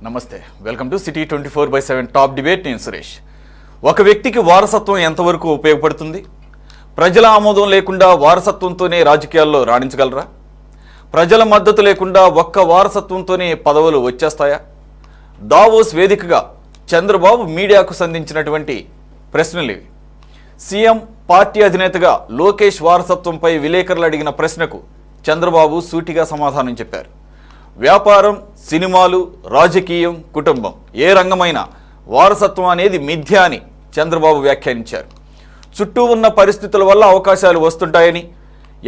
నమస్తే, welcome to city 24/7 top debate. నేను సురేష్. ఒక వ్యక్తికి వారసత్వం ఎంతవరకు ఉపయోగపడుతుంది? ప్రజల ఆమోదం లేకుండా వారసత్వంతోనే రాజకీయాల్లో రాణించగలరా? ప్రజల మద్దతు లేకుండా ఒక్క వారసత్వంతోనే పదవులు వచ్చేస్తాయా? దావోస్ వేదికగా చంద్రబాబు మీడియాకు సంధించినటువంటి ప్రశ్నలు ఇవి. సీఎం పార్టీ అధినేతగా లోకేష్ వారసత్వంపై విలేకరులు అడిగిన ప్రశ్నకు చంద్రబాబు సూటిగా సమాధానం చెప్పారు. వ్యాపారం, సినిమాలు, రాజకీయం, కుటుంబం ఏ రంగమైనా వారసత్వం అనేది మిథ్య అని చంద్రబాబు వ్యాఖ్యానించారు. చుట్టూ ఉన్న పరిస్థితుల వల్ల అవకాశాలు వస్తుంటాయని,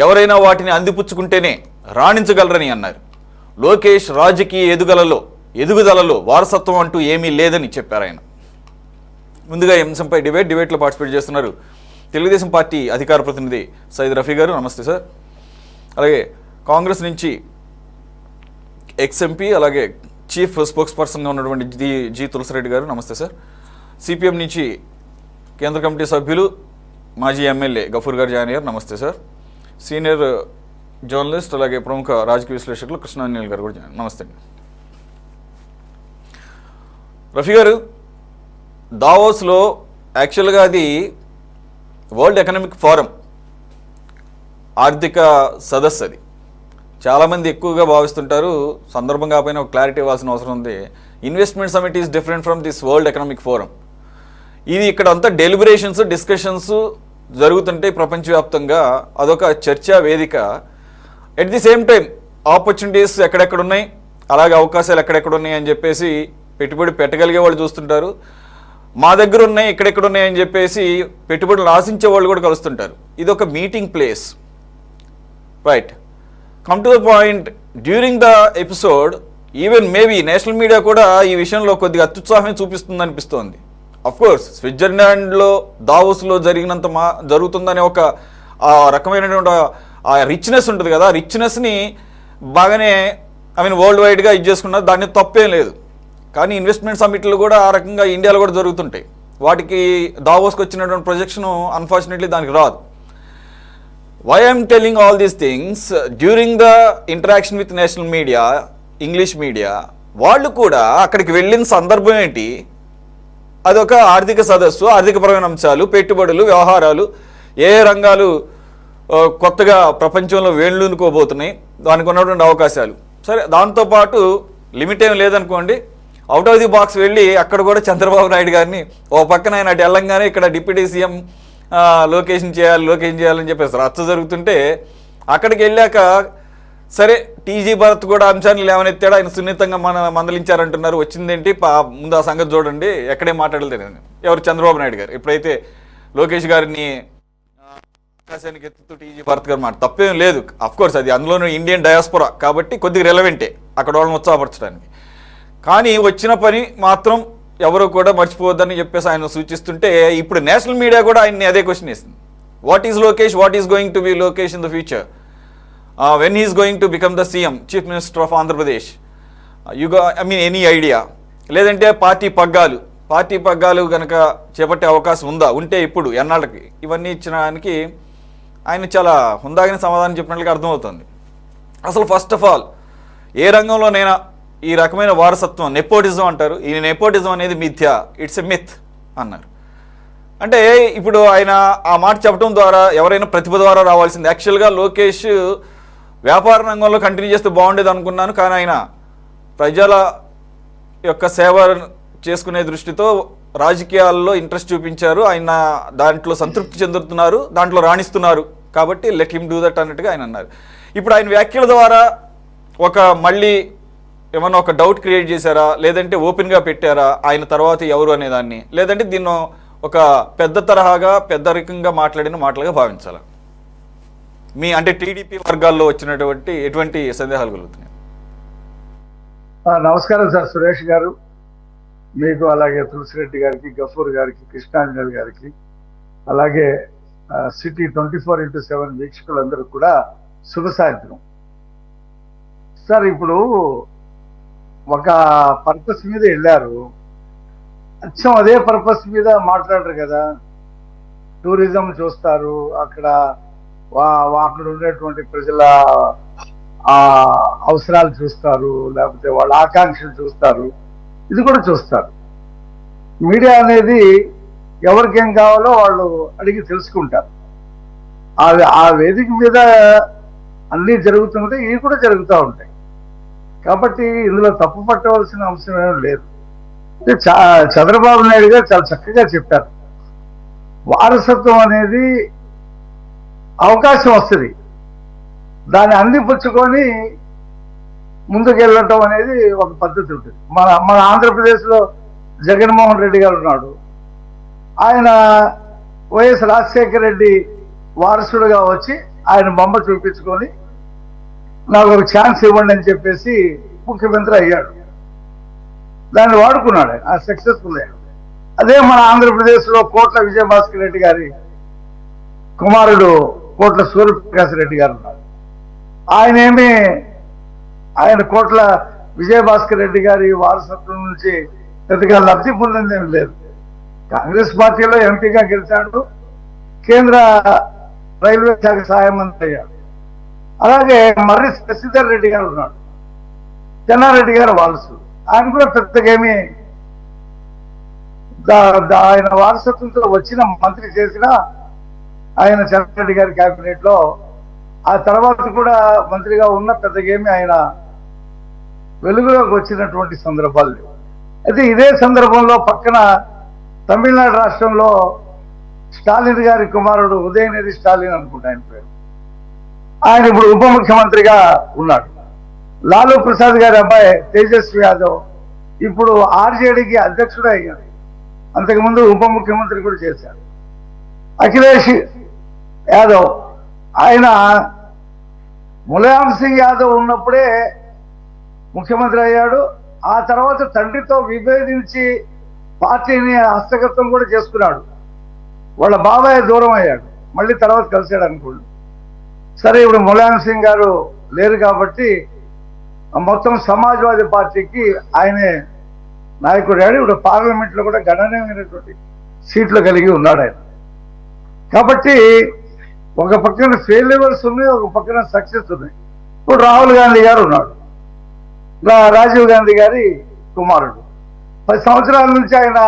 ఎవరైనా వాటిని అందిపుచ్చుకుంటేనే రాణించగలరని అన్నారు. లోకేష్ రాజకీయ ఎదుగుదలలో వారసత్వం అంటూ ఏమీ లేదని చెప్పారు ఆయన. ముందుగా ఈ అంశంపై డిబేట్లో పార్టిసిపేట్ చేస్తున్నారు తెలుగుదేశం పార్టీ అధికార ప్రతినిధి సయ్యద్ రఫీ గారు. నమస్తే సార్. అలాగే కాంగ్రెస్ నుంచి ఎక్స్ఎంపీ అలాగే చీఫ్ స్పోక్స్ పర్సన్గా ఉన్నటువంటి జి తులసిరెడ్డి గారు. నమస్తే సార్. సిపిఎం నుంచి కేంద్ర కమిటీ సభ్యులు మాజీ ఎమ్మెల్యే గఫూర్ గారు జాయిన్ అయ్యారు. నమస్తే సార్. సీనియర్ జర్నలిస్ట్ అలాగే ప్రముఖ రాజకీయ విశ్లేషకులు కృష్ణాంజనేయులు గారు కూడా జాయిన్. నమస్తే. రఫీ గారు, దావోస్లో యాక్చువల్గా అది వరల్డ్ ఎకనామిక్ ఫోరం ఆర్థిక సదస్సు. అది చాలామంది ఎక్కువగా భావిస్తుంటారు. సందర్భం కాకపోయినా ఒక క్లారిటీ ఇవ్వాల్సిన అవసరం ఉంది. Investment summit is different from this world economic forum. ఇది ఇక్కడ అంతా డెలిబరేషన్స్, డిస్కషన్స్ జరుగుతుంటే ప్రపంచవ్యాప్తంగా అదొక చర్చా వేదిక. At the same time opportunities ఎక్కడెక్కడ ఉన్నాయి, అలాగే అవకాశాలు ఎక్కడెక్కడ ఉన్నాయి అని చెప్పేసి పెట్టుబడి పెట్టగలిగే వాళ్ళు చూస్తుంటారు. మా దగ్గర ఉన్నాయి, ఎక్కడెక్కడ ఉన్నాయి అని చెప్పేసి పెట్టుబడులు ఆశించే వాళ్ళు కూడా కలుస్తుంటారు. ఇది ఒక meeting place, right? Come to the point. During the episode even maybe national media కూడా ఈ విషయంలో కొద్దిగా అత్యుత్సాహం చూపిస్తుంది అనిపిస్తోంది. అఫ్కోర్స్ స్విట్జర్లాండ్లో దావోస్లో జరుగుతుందనే ఒక రకమైనటువంటి ఆ రిచ్నెస్ ఉంటుంది కదా, రిచ్నెస్ని బాగానే వరల్డ్ వైడ్గా ఇది చేసుకున్నారు, దాన్ని తప్పేం లేదు. కానీ ఇన్వెస్ట్మెంట్ సమిట్లు కూడా ఆ రకంగా ఇండియాలో కూడా జరుగుతుంటాయి. వాటికి దావోస్కి వచ్చినటువంటి ప్రొజెక్షన్ అన్ఫార్చునేట్లీ దానికి రాదు. Why I am telling all these things, during the interaction with national media, English media, వాళ్ళు కూడా అక్కడికి వెళ్ళిన సందర్భం ఏంటి? అదొక ఆర్థిక సదస్సు, ఆర్థికపరమైన అంశాలు, పెట్టుబడులు, వ్యవహారాలు, ఏ రంగాలు కొత్తగా ప్రపంచంలో వేళ్ళూనుకోబోతున్నాయి, దానికి ఉన్నటువంటి అవకాశాలు. సరే, దాంతోపాటు లిమిట్ ఏం లేదనుకోండి, అవుట్ ఆఫ్ ది బాక్స్ వెళ్ళి అక్కడ కూడా చంద్రబాబు నాయుడు గారిని ఓ పక్కన ఆయన అటు వెళ్ళంగానే ఇక్కడ డిప్యూటీ సీఎం లోకేషన్ చేయాలని చెప్పేసి రచ్చ జరుగుతుంటే అక్కడికి వెళ్ళాక సరే టీజీ భరత్ కూడా అంశాన్ని లేవనెత్తాడు. ఆయన సున్నితంగా మందలించారంటున్నారు. వచ్చిందేంటి ముందు ఆ సంగతి చూడండి, ఎక్కడే మాట్లాడలేదు ఎవరు? చంద్రబాబు నాయుడు గారు. ఎప్పుడైతే లోకేష్ గారిని ఆకాశానికి ఎత్తుతూ టీజీ భరత్ గారు మాట తప్పేం లేదు. అఫ్కోర్స్ అది అందులోనూ ఇండియన్ డయాస్పోరా కాబట్టి కొద్దిగా రెలవెంటే అక్కడ వాళ్ళని ఉత్సాహపరచడానికి. కానీ వచ్చిన పని మాత్రం ఎవరు కూడా మర్చిపోవద్దని చెప్పేసి ఆయన సూచిస్తుంటే ఇప్పుడు నేషనల్ మీడియా కూడా ఆయన్ని అదే క్వశ్చన్ వేస్తుంది. What is Lokesh, what is going to be Lokesh in the future, when is going to become the CM, chief minister of Andhra Pradesh, any idea? లేదంటే పార్టీ పగ్గాలు కనుక చేపట్టే అవకాశం ఉందా? ఉంటే ఇప్పుడు ఎన్నాళ్ళకి? ఇవన్నీ ఇచ్చడానికి ఆయన చాలా హుందాగిన సమాధానం చెప్పినట్లుగా అర్థమవుతుంది. అసలు ఫస్ట్ ఆఫ్ ఆల్ ఏ రంగంలోనైనా ఈ రకమైన వారసత్వం, నెపోటిజం అంటారు, ఈ నెపోటిజం అనేది మిథ్య, ఇట్స్ ఎ మిత్ అన్నారు. అంటే ఇప్పుడు ఆయన ఆ మాట చెప్పడం ద్వారా ఎవరైనా ప్రతిభ ద్వారా రావాల్సింది. యాక్చువల్గా లోకేష్ వ్యాపార రంగంలో కంటిన్యూ చేస్తే బాగుండేది అనుకున్నాను, కానీ ఆయన ప్రజల యొక్క సేవ చేసుకునే దృష్టితో రాజకీయాల్లో ఇంట్రెస్ట్ చూపించారు. ఆయన దాంట్లో సంతృప్తి చెందుతున్నారు, దాంట్లో రాణిస్తున్నారు, కాబట్టి లెట్ హిమ్ డూ దట్ అన్నట్టుగా ఆయన అన్నారు. ఇప్పుడు ఆయన వ్యాఖ్యల ద్వారా మళ్ళీ ఏమన్నా ఒక డౌట్ క్రియేట్ చేశారా, లేదంటే ఓపెన్గా పెట్టారా ఆయన తర్వాత ఎవరు అనేదాన్ని, లేదంటే దీన్ని ఒక పెద్ద తరహాగా పెద్దరికంగా మాట్లాడిన మాటలుగా భావించాలా? అంటే టీడీపీ వర్గాల్లో వచ్చినటువంటి ఎటువంటి సందేహాలు కలుగుతున్నాయి? నమస్కారం సార్ సురేష్ గారు, మీకు అలాగే తులసిరెడ్డి గారికి, గఫూర్ గారికి, కృష్ణాంజనేయులు గారికి, అలాగే సిటీ 24/7 వీక్షకులందరూ కూడా శుభ సాయంత్రం. సార్, ఇప్పుడు ఒక పర్పస్ మీద వెళ్ళారు, అచ్చం అదే పర్పస్ మీద మాట్లాడరు కదా. టూరిజం చూస్తారు, అక్కడ ఉండేటువంటి ప్రజల అవసరాలు చూస్తారు, లేకపోతే వాళ్ళ ఆకాంక్షలు చూస్తారు, ఇది కూడా చూస్తారు. మీడియా అనేది ఎవరికేం కావాలో వాళ్ళు అడిగి తెలుసుకుంటారు. ఆ వేదిక మీద అన్నీ జరుగుతుంటే ఇవి కూడా జరుగుతూ ఉంటాయి. కాబట్టి ఇందులో తప్పు పట్టవలసిన అంశం ఏమీ లేదు. చంద్రబాబు నాయుడు గారు చాలా చక్కగా చెప్పారు. వారసత్వం అనేది అవకాశం వస్తుంది, దాన్ని అందిపుచ్చుకొని ముందుకెళ్ళటం అనేది ఒక పద్ధతి ఉంటుంది. మన ఆంధ్రప్రదేశ్లో జగన్మోహన్ రెడ్డి గారు ఉన్నాడు. ఆయన వైఎస్ రాజశేఖర రెడ్డి వారసుడుగా వచ్చి ఆయన బొమ్మ చూపించుకొని నాకు ఒక ఛాన్స్ ఇవ్వండి అని చెప్పేసి ముఖ్యమంత్రి అయ్యాడు. దాన్ని వాడుకున్నాడు ఆయన, ఆ సక్సెస్ఫుల్ అయ్యాడు. అదే మన ఆంధ్రప్రదేశ్లో కోట్ల విజయభాస్కర్ రెడ్డి గారి కుమారుడు కోట్ల సూర్యప్రకాశ్ రెడ్డి గారు ఉన్నారు. ఆయన కోట్ల విజయభాస్కర్ రెడ్డి గారి వారసత్వం నుంచి పెద్దగా లబ్ధి పొందిందేం లేదు. కాంగ్రెస్ పార్టీలో ఎంపీగా గెలిచాడు, కేంద్ర రైల్వే శాఖ సహాయ మంత్రి అయ్యాడు. అలాగే మర్రి శశిధర్ రెడ్డి గారు ఉన్నాడు, చెన్నారెడ్డి గారు వారసు. ఆయన కూడా పెద్దగా ఏమి ఆయన వారసత్వంతో వచ్చిన మంత్రి చేసిన ఆయన చెన్నారెడ్డి గారి క్యాబినెట్ లో ఆ తర్వాత కూడా మంత్రిగా ఉన్న పెద్దగేమి ఆయన వెలుగులోకి వచ్చినటువంటి సందర్భాలు లేవు. అయితే ఇదే సందర్భంలో పక్కన తమిళనాడు రాష్ట్రంలో స్టాలిన్ గారి కుమారుడు ఉదయనిధి స్టాలిన్ అనుకుంటా ఆయన పేరు, ఆయన ఇప్పుడు ఉప ముఖ్యమంత్రిగా ఉన్నాడు. లాలూ ప్రసాద్ గారి అబ్బాయి తేజస్వి యాదవ్ ఇప్పుడు ఆర్జేడీకి అధ్యక్షుడు అయ్యాడు. అంతకుముందు ఉప ముఖ్యమంత్రి కూడా చేశాడు. అఖిలేష్ యాదవ్ ఆయన ములాయం సింగ్ యాదవ్ ఉన్నప్పుడే ముఖ్యమంత్రి అయ్యాడు. ఆ తర్వాత తండ్రితో విభేదించి పార్టీని హస్తగతం కూడా చేసుకున్నాడు. వాళ్ళ బాబాయ్ దూరం అయ్యాడు, మళ్ళీ తర్వాత కలిశాడు అనుకోండి. సరే, ఇప్పుడు ములాయం సింగ్ గారు లేరు కాబట్టి మొత్తం సమాజ్వాదీ పార్టీకి ఆయనే నాయకుడు అయ్యాడు. ఇప్పుడు పార్లమెంట్లో కూడా గణనీయమైనటువంటి సీట్లు కలిగి ఉన్నాడు ఆయన. కాబట్టి ఒక పక్కన ఫెయిల్యూర్స్ ఉన్నాయి, ఒక పక్కన సక్సెస్ ఉన్నాయి. ఇప్పుడు రాహుల్ గాంధీ గారు ఉన్నాడు, రాజీవ్ గాంధీ గారి కుమారుడు. 10 సంవత్సరాల నుంచి ఆయన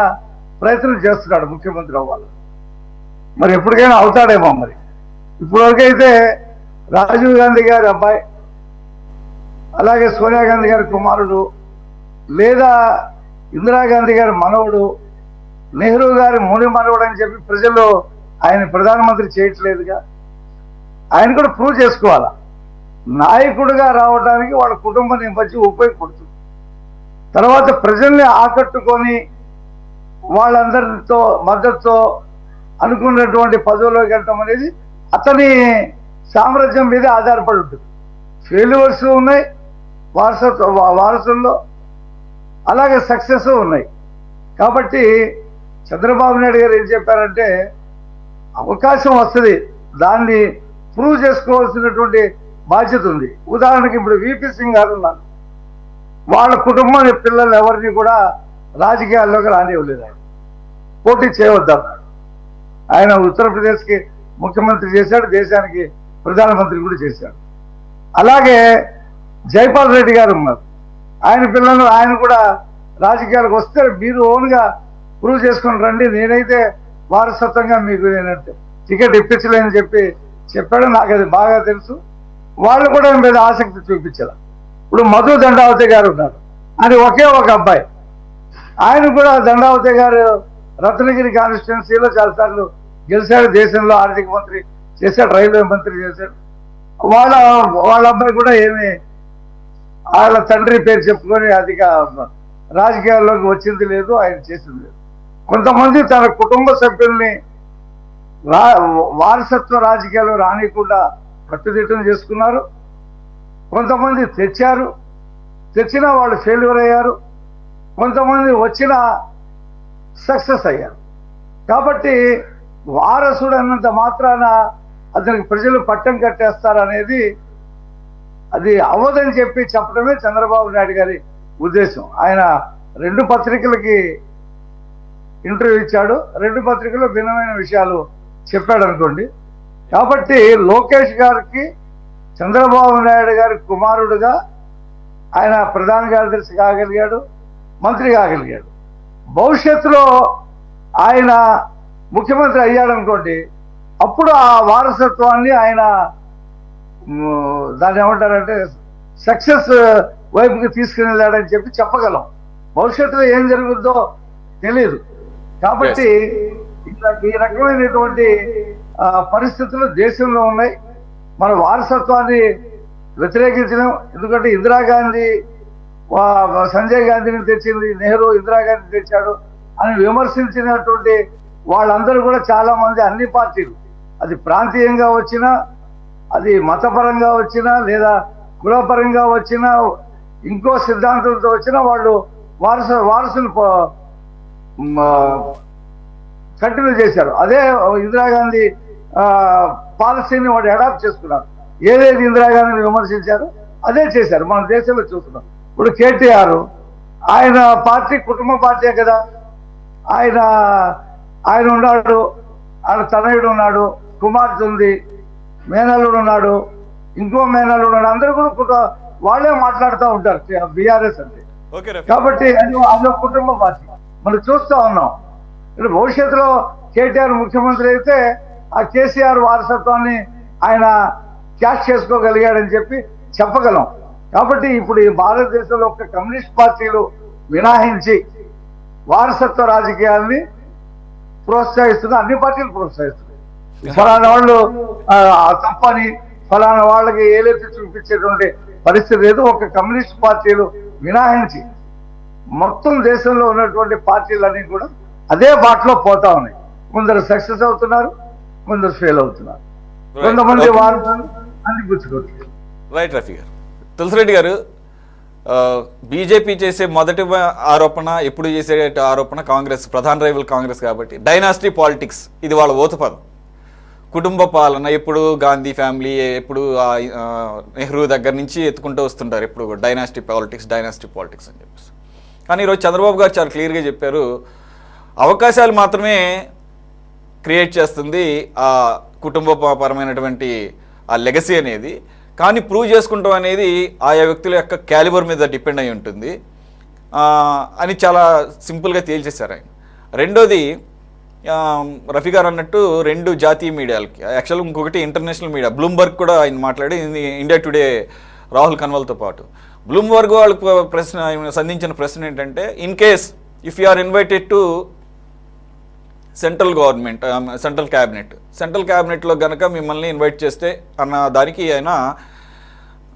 ప్రయత్నం చేస్తున్నాడు ముఖ్యమంత్రి అవ్వాలి. మరి ఎప్పటికైనా అవుతాడేమో. మరి ఇప్పటివరకైతే రాజీవ్ గాంధీ గారి అబ్బాయి, అలాగే సోనియా గాంధీ గారి కుమారుడు, లేదా ఇందిరాగాంధీ గారి మనవడు, నెహ్రూ గారి ముని మనవడు అని చెప్పి ప్రజలు ఆయన ప్రధానమంత్రి చేయట్లేదుగా. ఆయన కూడా ప్రూవ్ చేసుకోవాలా. నాయకుడిగా రావడానికి వాళ్ళ కుటుంబ నేపథ్యం ఉపయోగపడుతుంది. తర్వాత ప్రజల్ని ఆకట్టుకొని వాళ్ళందరితో మద్దతుతో అనుకున్నటువంటి పదవులోకి వెళ్ళటం అనేది అతని సామ్రాజ్యం మీద ఆధారపడి ఉంటుంది. ఫెయిల్యూర్స్ ఉన్నాయి వారసుల్లో, అలాగే సక్సెస్ ఉన్నాయి. కాబట్టి చంద్రబాబు నాయుడు గారు ఏం చెప్పారంటే అవకాశం వస్తుంది, దాన్ని ప్రూవ్ చేసుకోవాల్సినటువంటి బాధ్యత ఉంది. ఉదాహరణకి ఇప్పుడు విపి సింగ్ గారు ఉన్నారు, వాళ్ళ కుటుంబం పిల్లలు ఎవరిని కూడా రాజకీయాల్లోకి రానివ్వలేదు. ఆయన పోటీ చేయవద్దన్నాడు. ఆయన ఉత్తరప్రదేశ్కి ముఖ్యమంత్రి చేశాడు, దేశానికి ప్రధానమంత్రి కూడా చేశాడు. అలాగే జైపాల్ రెడ్డి గారు ఉన్నారు, ఆయన పిల్లలు ఆయన కూడా రాజకీయాలకు వస్తే మీరు ఓన్గా ప్రూవ్ చేసుకొని రండి, నేనైతే వారసత్వంగా మీకు నేను టికెట్ ఇప్పించలేని చెప్పాడు. నాకు అది బాగా తెలుసు. వాళ్ళు కూడా మీద ఆసక్తి చూపించారు. ఇప్పుడు మధు దండావతి గారు ఉన్నారు, అది ఒకే ఒక అబ్బాయి. ఆయన కూడా దండావతి గారు రత్నగిరి కాన్స్టిట్యున్సీలో చాలాసార్లు గెలిచాడు, దేశంలో ఆర్థిక మంత్రి చేశాడు, రైల్వే మంత్రి చేశాడు. వాళ్ళ అబ్బాయి కూడా ఏమి వాళ్ళ తండ్రి పేరు చెప్పుకొని అధిక రాజకీయాల్లోకి వచ్చింది లేదు, ఆయన చేసింది లేదు. కొంతమంది తన కుటుంబ సభ్యుల్ని వారసత్వ రాజకీయాలు రానికుండా కట్టుదిట్టం చేసుకున్నారు. కొంతమంది తెచ్చినా వాళ్ళు ఫెయిల్యూర్ అయ్యారు, కొంతమంది వచ్చినా సక్సెస్ అయ్యారు. కాబట్టి వారసుడు అన్నంత మాత్రాన అతనికి ప్రజలు పట్టం కట్టేస్తారనేది అది అవ్వదని చెప్పడమే చంద్రబాబు నాయుడు గారి ఉద్దేశం. ఆయన 2 పత్రికలకి ఇంటర్వ్యూ ఇచ్చాడు, 2 పత్రికల్లో భిన్నమైన విషయాలు చెప్పాడు అనుకోండి. కాబట్టి లోకేష్ గారికి చంద్రబాబు నాయుడు గారి కుమారుడుగా ఆయన ప్రధాన కార్యదర్శి కాగలిగాడు, మంత్రి కాగలిగాడు. భవిష్యత్తులో ఆయన ముఖ్యమంత్రి అయ్యాడనుకోండి, అప్పుడు ఆ వారసత్వాన్ని ఆయన దాన్ని ఏమంటారంటే సక్సెస్ వైపుకి తీసుకుని వెళ్ళాడని చెప్పి చెప్పగలం. భవిష్యత్తులో ఏం జరుగుతుందో తెలియదు. కాబట్టి ఈ రకమైనటువంటి పరిస్థితులు దేశంలో ఉన్నాయి. మన వారసత్వాన్ని వ్యతిరేకించడం, ఎందుకంటే ఇందిరాగాంధీ సంజయ్ గాంధీని తెచ్చింది, నెహ్రూ ఇందిరాగాంధీ తెచ్చాడు అని విమర్శించినటువంటి వాళ్ళందరూ కూడా చాలా మంది అన్ని పార్టీలు, అది ప్రాంతీయంగా వచ్చినా, అది మతపరంగా వచ్చినా, లేదా కులపరంగా వచ్చినా, ఇంకో సిద్ధాంతంతో వచ్చినా వాళ్ళు వారసులు కంటిన్యూ చేశారు. అదే ఇందిరాగాంధీ పాలసీని వాడు అడాప్ట్ చేసుకున్నారు. ఏదైతే ఇందిరాగాంధీని విమర్శించారో అదే చేశారు. మన దేశంలో చూస్తున్నాం. ఇప్పుడు కేటీఆర్ ఆయన పార్టీ కుటుంబ పార్టీ కదా. ఆయన ఉన్నాడు, ఆయన తనయుడు ఉన్నాడు, కుమార్తె ఉంది, మేనల్లుడు ఉన్నాడు, ఇంకో మేనల్లుడు ఉన్నాడు. అందరూ కూడా వాళ్ళే మాట్లాడుతూ ఉంటారు బీఆర్ఎస్ అంటే. కాబట్టి అది కుటుంబ పార్టీ మనం చూస్తూ ఉన్నాం. ఇప్పుడు భవిష్యత్తులో కేటీఆర్ ముఖ్యమంత్రి అయితే ఆ కేసీఆర్ వారసత్వాన్ని ఆయన క్యాష్ చేసుకోగలిగాడని చెప్పి చెప్పగలం. కాబట్టి ఇప్పుడు ఈ భారతదేశంలో ఒక కమ్యూనిస్ట్ పార్టీలు మినహాయించి వారసత్వ రాజకీయాల్ని ప్రోత్సహిస్తున్నారు. అన్ని పార్టీలు ప్రోత్సహిస్తున్నాయి. ఫలానా వాళ్ళు తప్పని, ఫలానా వాళ్ళకి ఏలెత్తి చూపించేటువంటి పరిస్థితి లేదు. ఒక కమ్యూనిస్ట్ పార్టీలు మినహాయించి మొత్తం దేశంలో ఉన్నటువంటి పార్టీలన్నీ కూడా అదే బాటలో పోతా ఉన్నాయి. కొందరు సక్సెస్ అవుతున్నారు, కొందరు ఫెయిల్ అవుతున్నారు, కొంతమంది వాళ్ళు అన్ని గుర్తుకోవచ్చు. రైట్ రఫీ గారు. తులసిరెడ్డి గారు, బీజేపీ చేసే మొదటి ఆరోపణ, ఎప్పుడు చేసే ఆరోపణ కాంగ్రెస్, ప్రధాన రైవల్ కాంగ్రెస్ కాబట్టి డైనాసిటీ పాలిటిక్స్, ఇది వాళ్ళ ఓతపదం. కుటుంబ పాలన ఎప్పుడు గాంధీ ఫ్యామిలీ, ఎప్పుడు నెహ్రూ దగ్గర నుంచి ఎత్తుకుంటూ వస్తుంటారు ఎప్పుడు డైనాసిటీ పాలిటిక్స్ అని చెప్పేసి. కానీ ఈరోజు చంద్రబాబు గారు చాలా క్లియర్గా చెప్పారు, అవకాశాలు మాత్రమే క్రియేట్ చేస్తుంది ఆ కుటుంబపరమైనటువంటి ఆ లెగసీ అనేది, కానీ ప్రూవ్ చేసుకుంటాం అనేది ఆయా వ్యక్తుల యొక్క క్యాలిబర్ మీద డిపెండ్ అయి ఉంటుంది అని చాలా సింపుల్గా తేల్చేశారు ఆయన. రెండోది, రఫీ గారు అన్నట్టు రెండు జాతీయ మీడియాలకి, యాక్చువల్గా ఇంకొకటి ఇంటర్నేషనల్ మీడియా, బ్లూంబర్గ్ కూడా ఆయన మాట్లాడి ఇండియా టుడే రాహుల్ కన్వాల్తో పాటు బ్లూంబర్గ్ వాళ్ళకు సంధించిన ప్రశ్న ఏంటంటే, in case if you are invited to central క్యాబినెట్లో కనుక మిమ్మల్ని ఇన్వైట్ చేస్తే అన్న దానికి ఆయన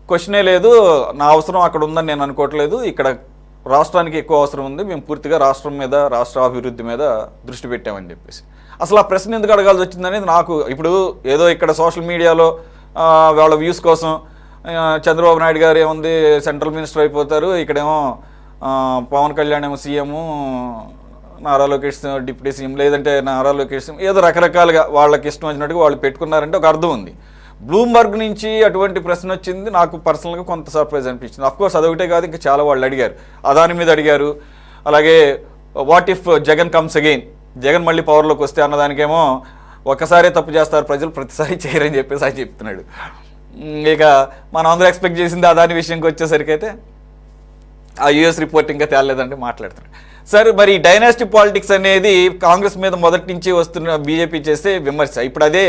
క్వశ్చనే లేదు, నా అవసరం అక్కడ ఉందని నేను అనుకోవట్లేదు, ఇక్కడ రాష్ట్రానికి ఎక్కువ అవసరం ఉంది, మేము పూర్తిగా రాష్ట్రం మీద, రాష్ట్ర అభివృద్ధి మీద దృష్టి పెట్టామని చెప్పేసి. అసలు ఆ ప్రశ్న ఎందుకు అడగాల్సి వచ్చిందనేది నాకు ఇప్పుడు ఏదో ఇక్కడ సోషల్ మీడియాలో వాళ్ళ వ్యూస్ కోసం చంద్రబాబు నాయుడు గారు ఏముంది సెంట్రల్ మినిస్టర్ అయిపోతారు, ఇక్కడేమో పవన్ కళ్యాణ్ ఏమో CM, Nara Lokesh deputy CM, లేదంటే నారా లోకేష్ ఏదో రకరకాలుగా వాళ్ళకి ఇష్టం వచ్చినట్టుగా వాళ్ళు పెట్టుకున్నారంటే ఒక అర్థం ఉంది. బ్లూంబర్గ్ నుంచి అటువంటి ప్రశ్న వచ్చింది, నాకు పర్సనల్గా కొంత సర్ప్రైజ్ అనిపించింది. అఫ్కోర్స్ అదొకటే కాదు, ఇంకా చాలా వాళ్ళు అడిగారు, అదాని మీద అడిగారు, అలాగే what if Jagan comes again, Jagan మళ్ళీ పవర్లోకి వస్తే అన్నదానికేమో ఒక్కసారే తప్పు చేస్తారు ప్రజలు, ప్రతిసారి చేయరని చెప్పేసి ఆయన చెప్తున్నాడు. ఇక మనం అందరూ ఎక్స్పెక్ట్ చేసింది అదాని విషయంకి వచ్చేసరికి అయితే ఆ యూఎస్ రిపోర్ట్ ఇంకా తేలేదంటే మాట్లాడుతున్నాడు. సార్, మరి డైనాసిటీ పాలిటిక్స్ అనేది కాంగ్రెస్ మీద మొదటి నుంచి వస్తున్న బీజేపీ చేసే విమర్శ, ఇప్పుడు అదే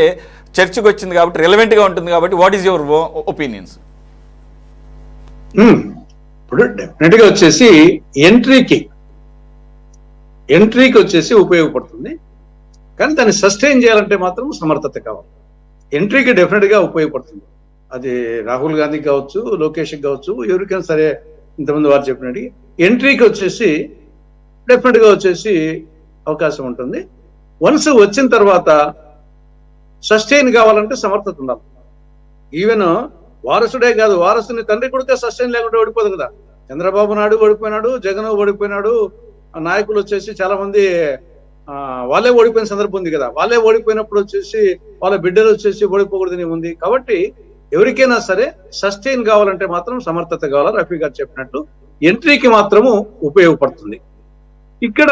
చర్చకు వచ్చింది కాబట్టి రెలవెంట్గా ఉంటుంది కాబట్టి వాట్ ఈస్ యువర్ ఒపీనియన్స్? ఇప్పుడు డెఫినెట్గా వచ్చేసి ఎంట్రీకి వచ్చేసి ఉపయోగపడుతుంది, కానీ దాన్ని సస్టైన్ చేయాలంటే మాత్రం సమర్థత కావాలి. ఎంట్రీకి డెఫినెట్గా ఉపయోగపడుతుంది. అది రాహుల్ గాంధీ కావచ్చు, లోకేష్ కావచ్చు, ఎవరికైనా సరే, ఇంతకుముందు వారు చెప్పినట్టు ఎంట్రీకి వచ్చేసి డెఫినెట్గా వచ్చేసి అవకాశం ఉంటుంది. వన్స్ వచ్చిన తర్వాత సస్టైన్ కావాలంటే సమర్థత ఉండాలి. ఈవెన్ వారసుడే కాదు, వారసుని తండ్రి కొడుకే సస్టైన్ లేకుండా ఓడిపోదు కదా. చంద్రబాబు నాయుడు ఓడిపోయినాడు, జగన్ ఓడిపోయినాడు, నాయకులు వచ్చేసి చాలా మంది వాళ్ళే ఓడిపోయిన సందర్భం ఉంది కదా. వాళ్ళే ఓడిపోయినప్పుడు వచ్చేసి వాళ్ళ బిడ్డలు వచ్చేసి ఓడిపోకూడదని ఉంది. కాబట్టి ఎవరికైనా సరే సస్టైన్ కావాలంటే మాత్రం సమర్థత కావాలా. రఫీ గారు చెప్పినట్టు ఎంట్రీకి మాత్రము ఉపయోగపడుతుంది. ఇక్కడ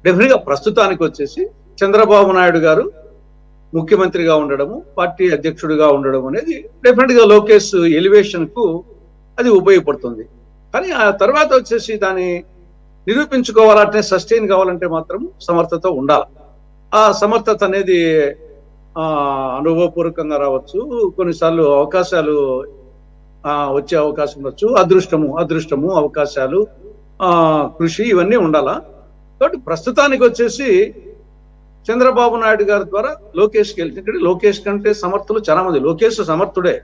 డెఫినెట్గా ప్రస్తుతానికి వచ్చేసి చంద్రబాబు నాయుడు గారు ముఖ్యమంత్రిగా ఉండడము, పార్టీ అధ్యక్షుడిగా ఉండడం అనేది డెఫినెట్గా లోకేష్ ఎలివేషన్ కు అది ఉపయోగపడుతుంది. కానీ ఆ తర్వాత వచ్చేసి దాని నిరూపించుకోవాలంటే, సస్టైన్ కావాలంటే మాత్రం సమర్థత ఉండాలి. ఆ సమర్థత అనేది అనుభవపూర్వకంగా రావచ్చు, కొన్నిసార్లు అవకాశాలు వచ్చే అవకాశం ఉండొచ్చు, అదృష్టము అవకాశాలు, కృషి, ఇవన్నీ ఉండాలా. కాబట్టి ప్రస్తుతానికి వచ్చేసి చంద్రబాబు నాయుడు గారి ద్వారా లోకేష్కి వెళ్తే, ఇక్కడ లోకేష్ కంటే సమర్థులు చాలా మంది, లోకేష్ సమర్థుడే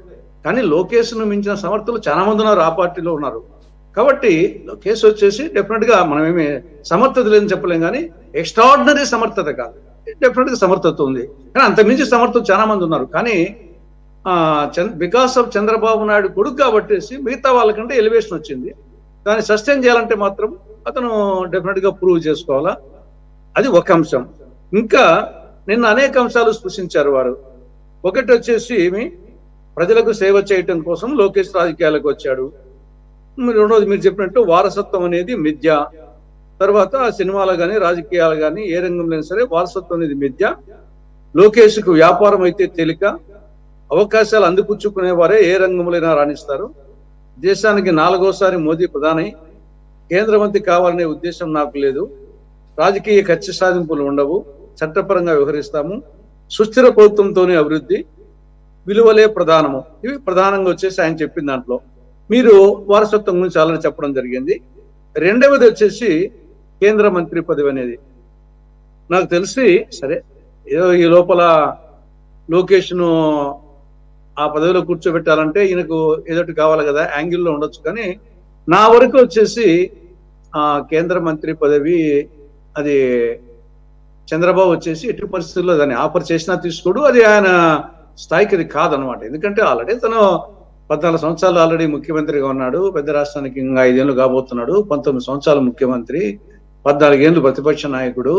కానీ లోకేష్ ను మించిన సమర్థులు చాలా మంది ఉన్నారు, ఆ పార్టీలో ఉన్నారు. కాబట్టి లోకేష్ వచ్చేసి డెఫినెట్ గా మనం ఏమి సమర్థత లేదని చెప్పలేం, కానీ ఎక్స్ట్రాడినరీ సమర్థత కాదు, డెఫినెట్ గా సమర్థత ఉంది. కానీ అంతకుమించి సమర్థులు చాలా మంది ఉన్నారు. కానీ బికాస్ ఆఫ్ చంద్రబాబు నాయుడు కొడుకు కాబట్టేసి మిగతా వాళ్ళకంటే ఎలివేషన్ వచ్చింది. దాన్ని సస్టైన్ చేయాలంటే మాత్రం అతను డెఫినెట్ గా ప్రూవ్ చేసుకోవాలా. అది ఒక అంశం. ఇంకా నిన్న అనేక అంశాలు స్పృశించారు వారు. ఒకటి వచ్చేసి ప్రజలకు సేవ చేయటం కోసం లోకేష్ రాజకీయాలకు వచ్చాడు. రెండోది మీరు చెప్పినట్టు వారసత్వం అనేది మిథ్య. తర్వాత సినిమాలు కానీ రాజకీయాలు కానీ ఏ రంగంలో సరే వారసత్వం అనేది మిథ్య. లోకేష్కు వ్యాపారం అయితే తేలిక, అవకాశాలు అందిపుచ్చుకునే వారే ఏ రంగంలోనైనా రాణిస్తారు. దేశానికి 4వసారి మోదీ ప్రధాని, కేంద్ర మంత్రి కావాలనే ఉద్దేశం నాకు లేదు. రాజకీయ కక్ష సాధింపులు ఉండవు, చట్టపరంగా వ్యవహరిస్తాము. సుస్థిర ప్రభుత్వంతోనే అభివృద్ధి, విలువలే ప్రధానము. ఇవి ప్రధానంగా వచ్చేసి ఆయన చెప్పిన దాంట్లో. మీరు వారసత్వం గురించి చాలా చెప్పడం జరిగింది. రెండవది వచ్చేసి కేంద్ర మంత్రి పదవి అనేది నాకు తెలిసి, సరే ఏదో ఈ లోపల లోకేష్ ను ఆ పదవిలో కూర్చోబెట్టాలంటే ఈయనకు ఏదోటి కావాలి కదా, యాంగిల్లో ఉండొచ్చు. కానీ నా వరకు వచ్చేసి కేంద్ర మంత్రి పదవి అది చంద్రబాబు వచ్చేసి ఎట్టి పరిస్థితుల్లో దాన్ని ఆఫర్ చేసినా తీసుకోడు, అది ఆయన స్థాయికి అది కాదనమాట. ఎందుకంటే ఆల్రెడీ తను 14 సంవత్సరాలు ఆల్రెడీ ముఖ్యమంత్రిగా ఉన్నాడు, పెద్ద రాష్ట్రానికి ఇంకా 5 ఏళ్ళు కాబోతున్నాడు, 19 సంవత్సరాలు ముఖ్యమంత్రి, 14 ఏళ్ళు ప్రతిపక్ష నాయకుడు,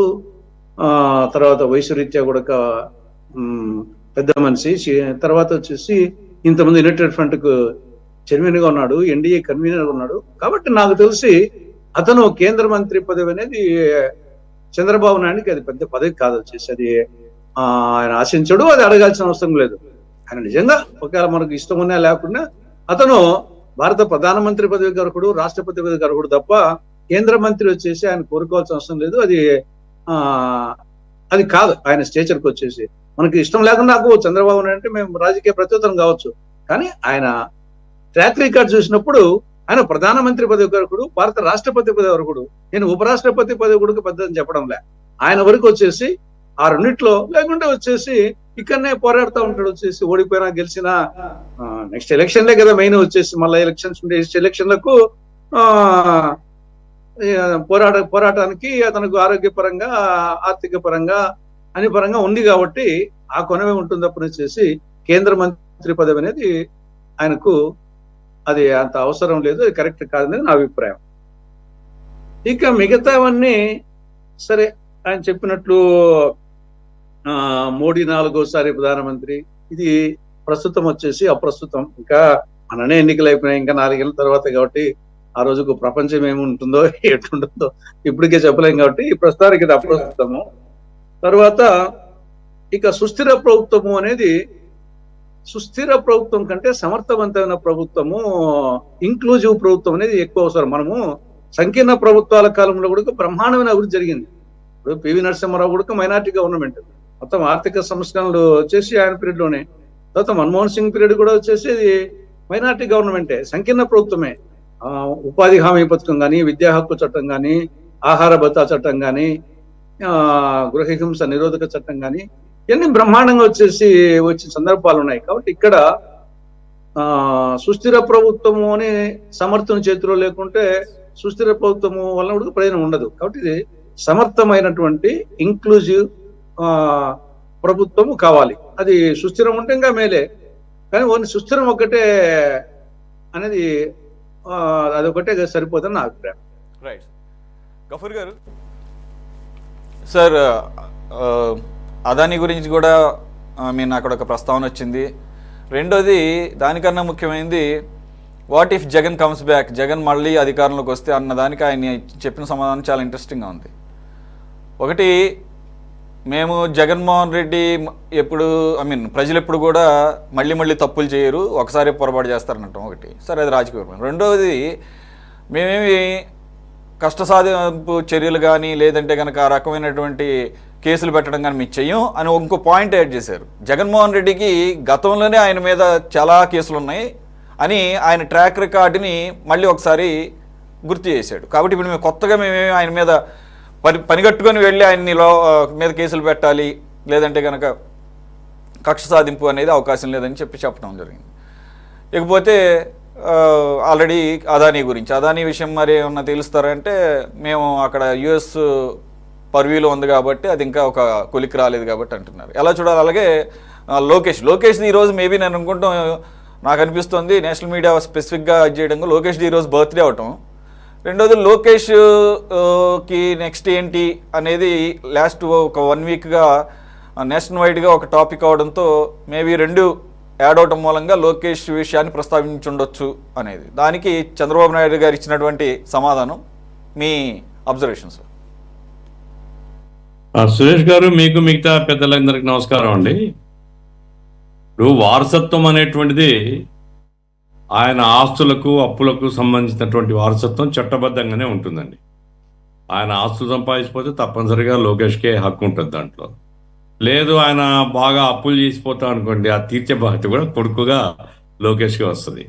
తర్వాత వయసు రీత్యా కూడా పెద్ద మనిషి, తర్వాత వచ్చేసి ఇంతమంది యునైటెడ్ ఫ్రంట్ కు చైర్మన్ గా ఉన్నాడు, ఎన్డీఏ కన్వీనర్ ఉన్నాడు. కాబట్టి నాకు తెలిసి అతను కేంద్ర మంత్రి పదవి అనేది చంద్రబాబు నాయుడికి అది పెద్ద పదవి కాదు, వచ్చేసి అది ఆయన ఆశించడు, అది అడగాల్సిన అవసరం లేదు. ఆయన నిజంగా ఒకవేళ మనకు ఇష్టం ఉన్నా లేకుండా అతను భారత ప్రధానమంత్రి పదవి అర్హుడు, రాష్ట్రపతి పదవి అర్హుడు తప్ప కేంద్ర మంత్రి వచ్చేసి ఆయన కోరుకోవాల్సిన అవసరం లేదు. అది కాదు ఆయన స్టేచర్కి వచ్చేసి. మనకి ఇష్టం లేకుండా నాకు చంద్రబాబు నాయుడు అంటే మేము రాజకీయ ప్రత్యుత్తరం కావచ్చు, కానీ ఆయన ట్రాక్ రికార్డ్ చూసినప్పుడు ఆయన ప్రధానమంత్రి పదవి అర్హుడు, భారత రాష్ట్రపతి పదవి అర్హుడు. నేను ఉపరాష్ట్రపతి పదవి కూడా పెద్దని చెప్పడంలే. ఆయన వరకు వచ్చేసి ఆ రెండిట్లో, లేకుంటే వచ్చేసి ఇక్కడనే పోరాడుతూ ఉంటాడు. వచ్చేసి ఓడిపోయినా గెలిచినా నెక్స్ట్ ఎలక్షన్లే కదా మెయిన్, వచ్చేసి మళ్ళీ ఎలక్షన్స్ ఉండే ఎలక్షన్లకు పోరాటానికి అతనికి ఆరోగ్యపరంగా, ఆర్థిక పరంగా, అన్ని పరంగా ఉంది కాబట్టి ఆ కొనవే ఉంటుంది. అప్పుడు వచ్చేసి కేంద్ర మంత్రి పదవి అనేది ఆయనకు అది అంత అవసరం లేదు, అది కరెక్ట్ కాదనేది నా అభిప్రాయం. ఇక మిగతావన్నీ సరే, ఆయన చెప్పినట్లు మోడీ 4వసారి ప్రధానమంత్రి, ఇది ప్రస్తుతం వచ్చేసి అప్రస్తుతం. ఇంకా మననే ఎన్నికలు అయిపోయినాయి, ఇంకా 4 ఏళ్ళ తర్వాత కాబట్టి ఆ రోజుకు ప్రపంచం ఏముంటుందో ఎట్లుంటుందో ఇప్పటికే చెప్పలేం. కాబట్టి ఈ ప్రస్తుతానికి ఇది అప్రస్తుతము. తర్వాత ఇక సుస్థిర ప్రభుత్వము అనేది, సుస్థిర ప్రభుత్వం కంటే సమర్థవంతమైన ప్రభుత్వము, ఇంక్లూజివ్ ప్రభుత్వం అనేది ఎక్కువ అవసరం. మనము సంకీర్ణ ప్రభుత్వాల కాలంలో కూడా బ్రహ్మాండమైన అభివృద్ధి జరిగింది. ఇప్పుడు పివి నరసింహారావు కూడా మైనార్టీ గవర్నమెంట్, మొత్తం ఆర్థిక సంస్కరణలు వచ్చేసి ఆయన పీరియడ్ లోనే. తర్వాత మన్మోహన్ సింగ్ పీరియడ్ కూడా వచ్చేసి మైనార్టీ గవర్నమెంటే, సంకీర్ణ ప్రభుత్వమే. ఉపాధి హామీ పథకం కానీ, విద్యా హక్కు చట్టం కానీ, ఆహార భత్తా చట్టం కానీ, గృహహింస నిరోధక చట్టం కానీ, ఇవన్నీ బ్రహ్మాండంగా వచ్చేసి వచ్చిన సందర్భాలు ఉన్నాయి. కాబట్టి ఇక్కడ సుస్థిర ప్రభుత్వము అని సమర్థన చేతిలో లేకుంటే సుస్థిర ప్రభుత్వము వలన కూడా ప్రయోజనం ఉండదు. కాబట్టి ఇది సమర్థమైనటువంటి ఇంక్లూజివ్ ప్రభుత్వము కావాలి. అది సుస్థిరం ఉంటే ఇంకా మేలే, కానీ ఓన్లీ సుస్థిరం ఒకటే అనేది అదొకటే సరిపోతుంది నా అభిప్రాయం. రైట్. గఫూర్ గారు, సార్ అదానీ గురించి కూడా నేను అక్కడ ఒక ప్రస్తావన వచ్చింది. రెండోది దానికన్నా ముఖ్యమైనది, what if Jagan comes back, Jagan మళ్ళీ అధికారంలోకి వస్తే అన్న దానికి ఆయన చెప్పిన సమాధానం చాలా ఇంట్రెస్టింగ్గా ఉంది. ఒకటి, మేము జగన్మోహన్ రెడ్డి ఎప్పుడు ప్రజలు ఎప్పుడు కూడా మళ్ళీ తప్పులు చేయరు, ఒకసారి పొరపాటు చేస్తారనటం ఒకటి. సరే, అది రాజకీయ. రెండవది, మేమేమి కష్టసాధింపు చర్యలు కానీ లేదంటే కనుక ఆ రకమైనటువంటి కేసులు పెట్టడం కానీ మేము చెయ్యం అని ఇంకో పాయింట్ యాడ్ చేశారు. జగన్మోహన్ రెడ్డికి గతంలోనే ఆయన మీద చాలా కేసులు ఉన్నాయి అని ఆయన ట్రాక్ రికార్డుని మళ్ళీ ఒకసారి గుర్తు చేశాడు. కాబట్టి ఇప్పుడు మేము కొత్తగా మేమేమి ఆయన మీద పనిగట్టుకొని వెళ్ళి ఆయన్ని మీద కేసులు పెట్టాలి లేదంటే కనుక కక్ష సాధింపు అనేది అవకాశం లేదని చెప్పడం జరిగింది. ఇకపోతే ఆల్రెడీ అదానీ విషయం మరి ఏమన్నా తెలుస్తారంటే మేము అక్కడ యుఎస్ పర్వ్యూలో ఉంది కాబట్టి అది ఇంకా ఒక కొలికి రాలేదు కాబట్టి అంటున్నారు. ఎలా చూడాలి? అలాగే లోకేష్ ఈరోజు మేబీ నేను అనుకుంటాం, నాకు అనిపిస్తుంది నేషనల్ మీడియా స్పెసిఫిక్గా చేయడం లోకేష్ది ఈరోజు బర్త్డే అవటం. రెండోది లోకేష్కి నెక్స్ట్ ఏంటి అనేది లాస్ట్ ఒక 1 వీక్గా నేషనల్ వైడ్గా ఒక టాపిక్ అవడంతో మేబీ 2 యాడ్ అవటం మూలంగా లోకేష్ విషయాన్ని ప్రస్తావించుండొచ్చు అనేది. దానికి చంద్రబాబు నాయుడు గారు ఇచ్చినటువంటి సమాధానం మీ అబ్జర్వేషన్స్. సురేష్ గారు, మీకు మిగతా పెద్దలందరికీ నమస్కారం అండి. ఇప్పుడు వారసత్వం అనేటువంటిది ఆయన ఆస్తులకు అప్పులకు సంబంధించినటువంటి వారసత్వం చట్టబద్ధంగానే ఉంటుందండి. ఆయన ఆస్తులు సంపాదించిపోతే తప్పనిసరిగా లోకేష్కే హక్కు ఉంటుంది దాంట్లో. లేదు ఆయన బాగా అప్పులు చేసిపోతా అనుకోండి, ఆ తీర్చే బాధ్యత కూడా కొడుకుగా లోకేష్కి వస్తుంది.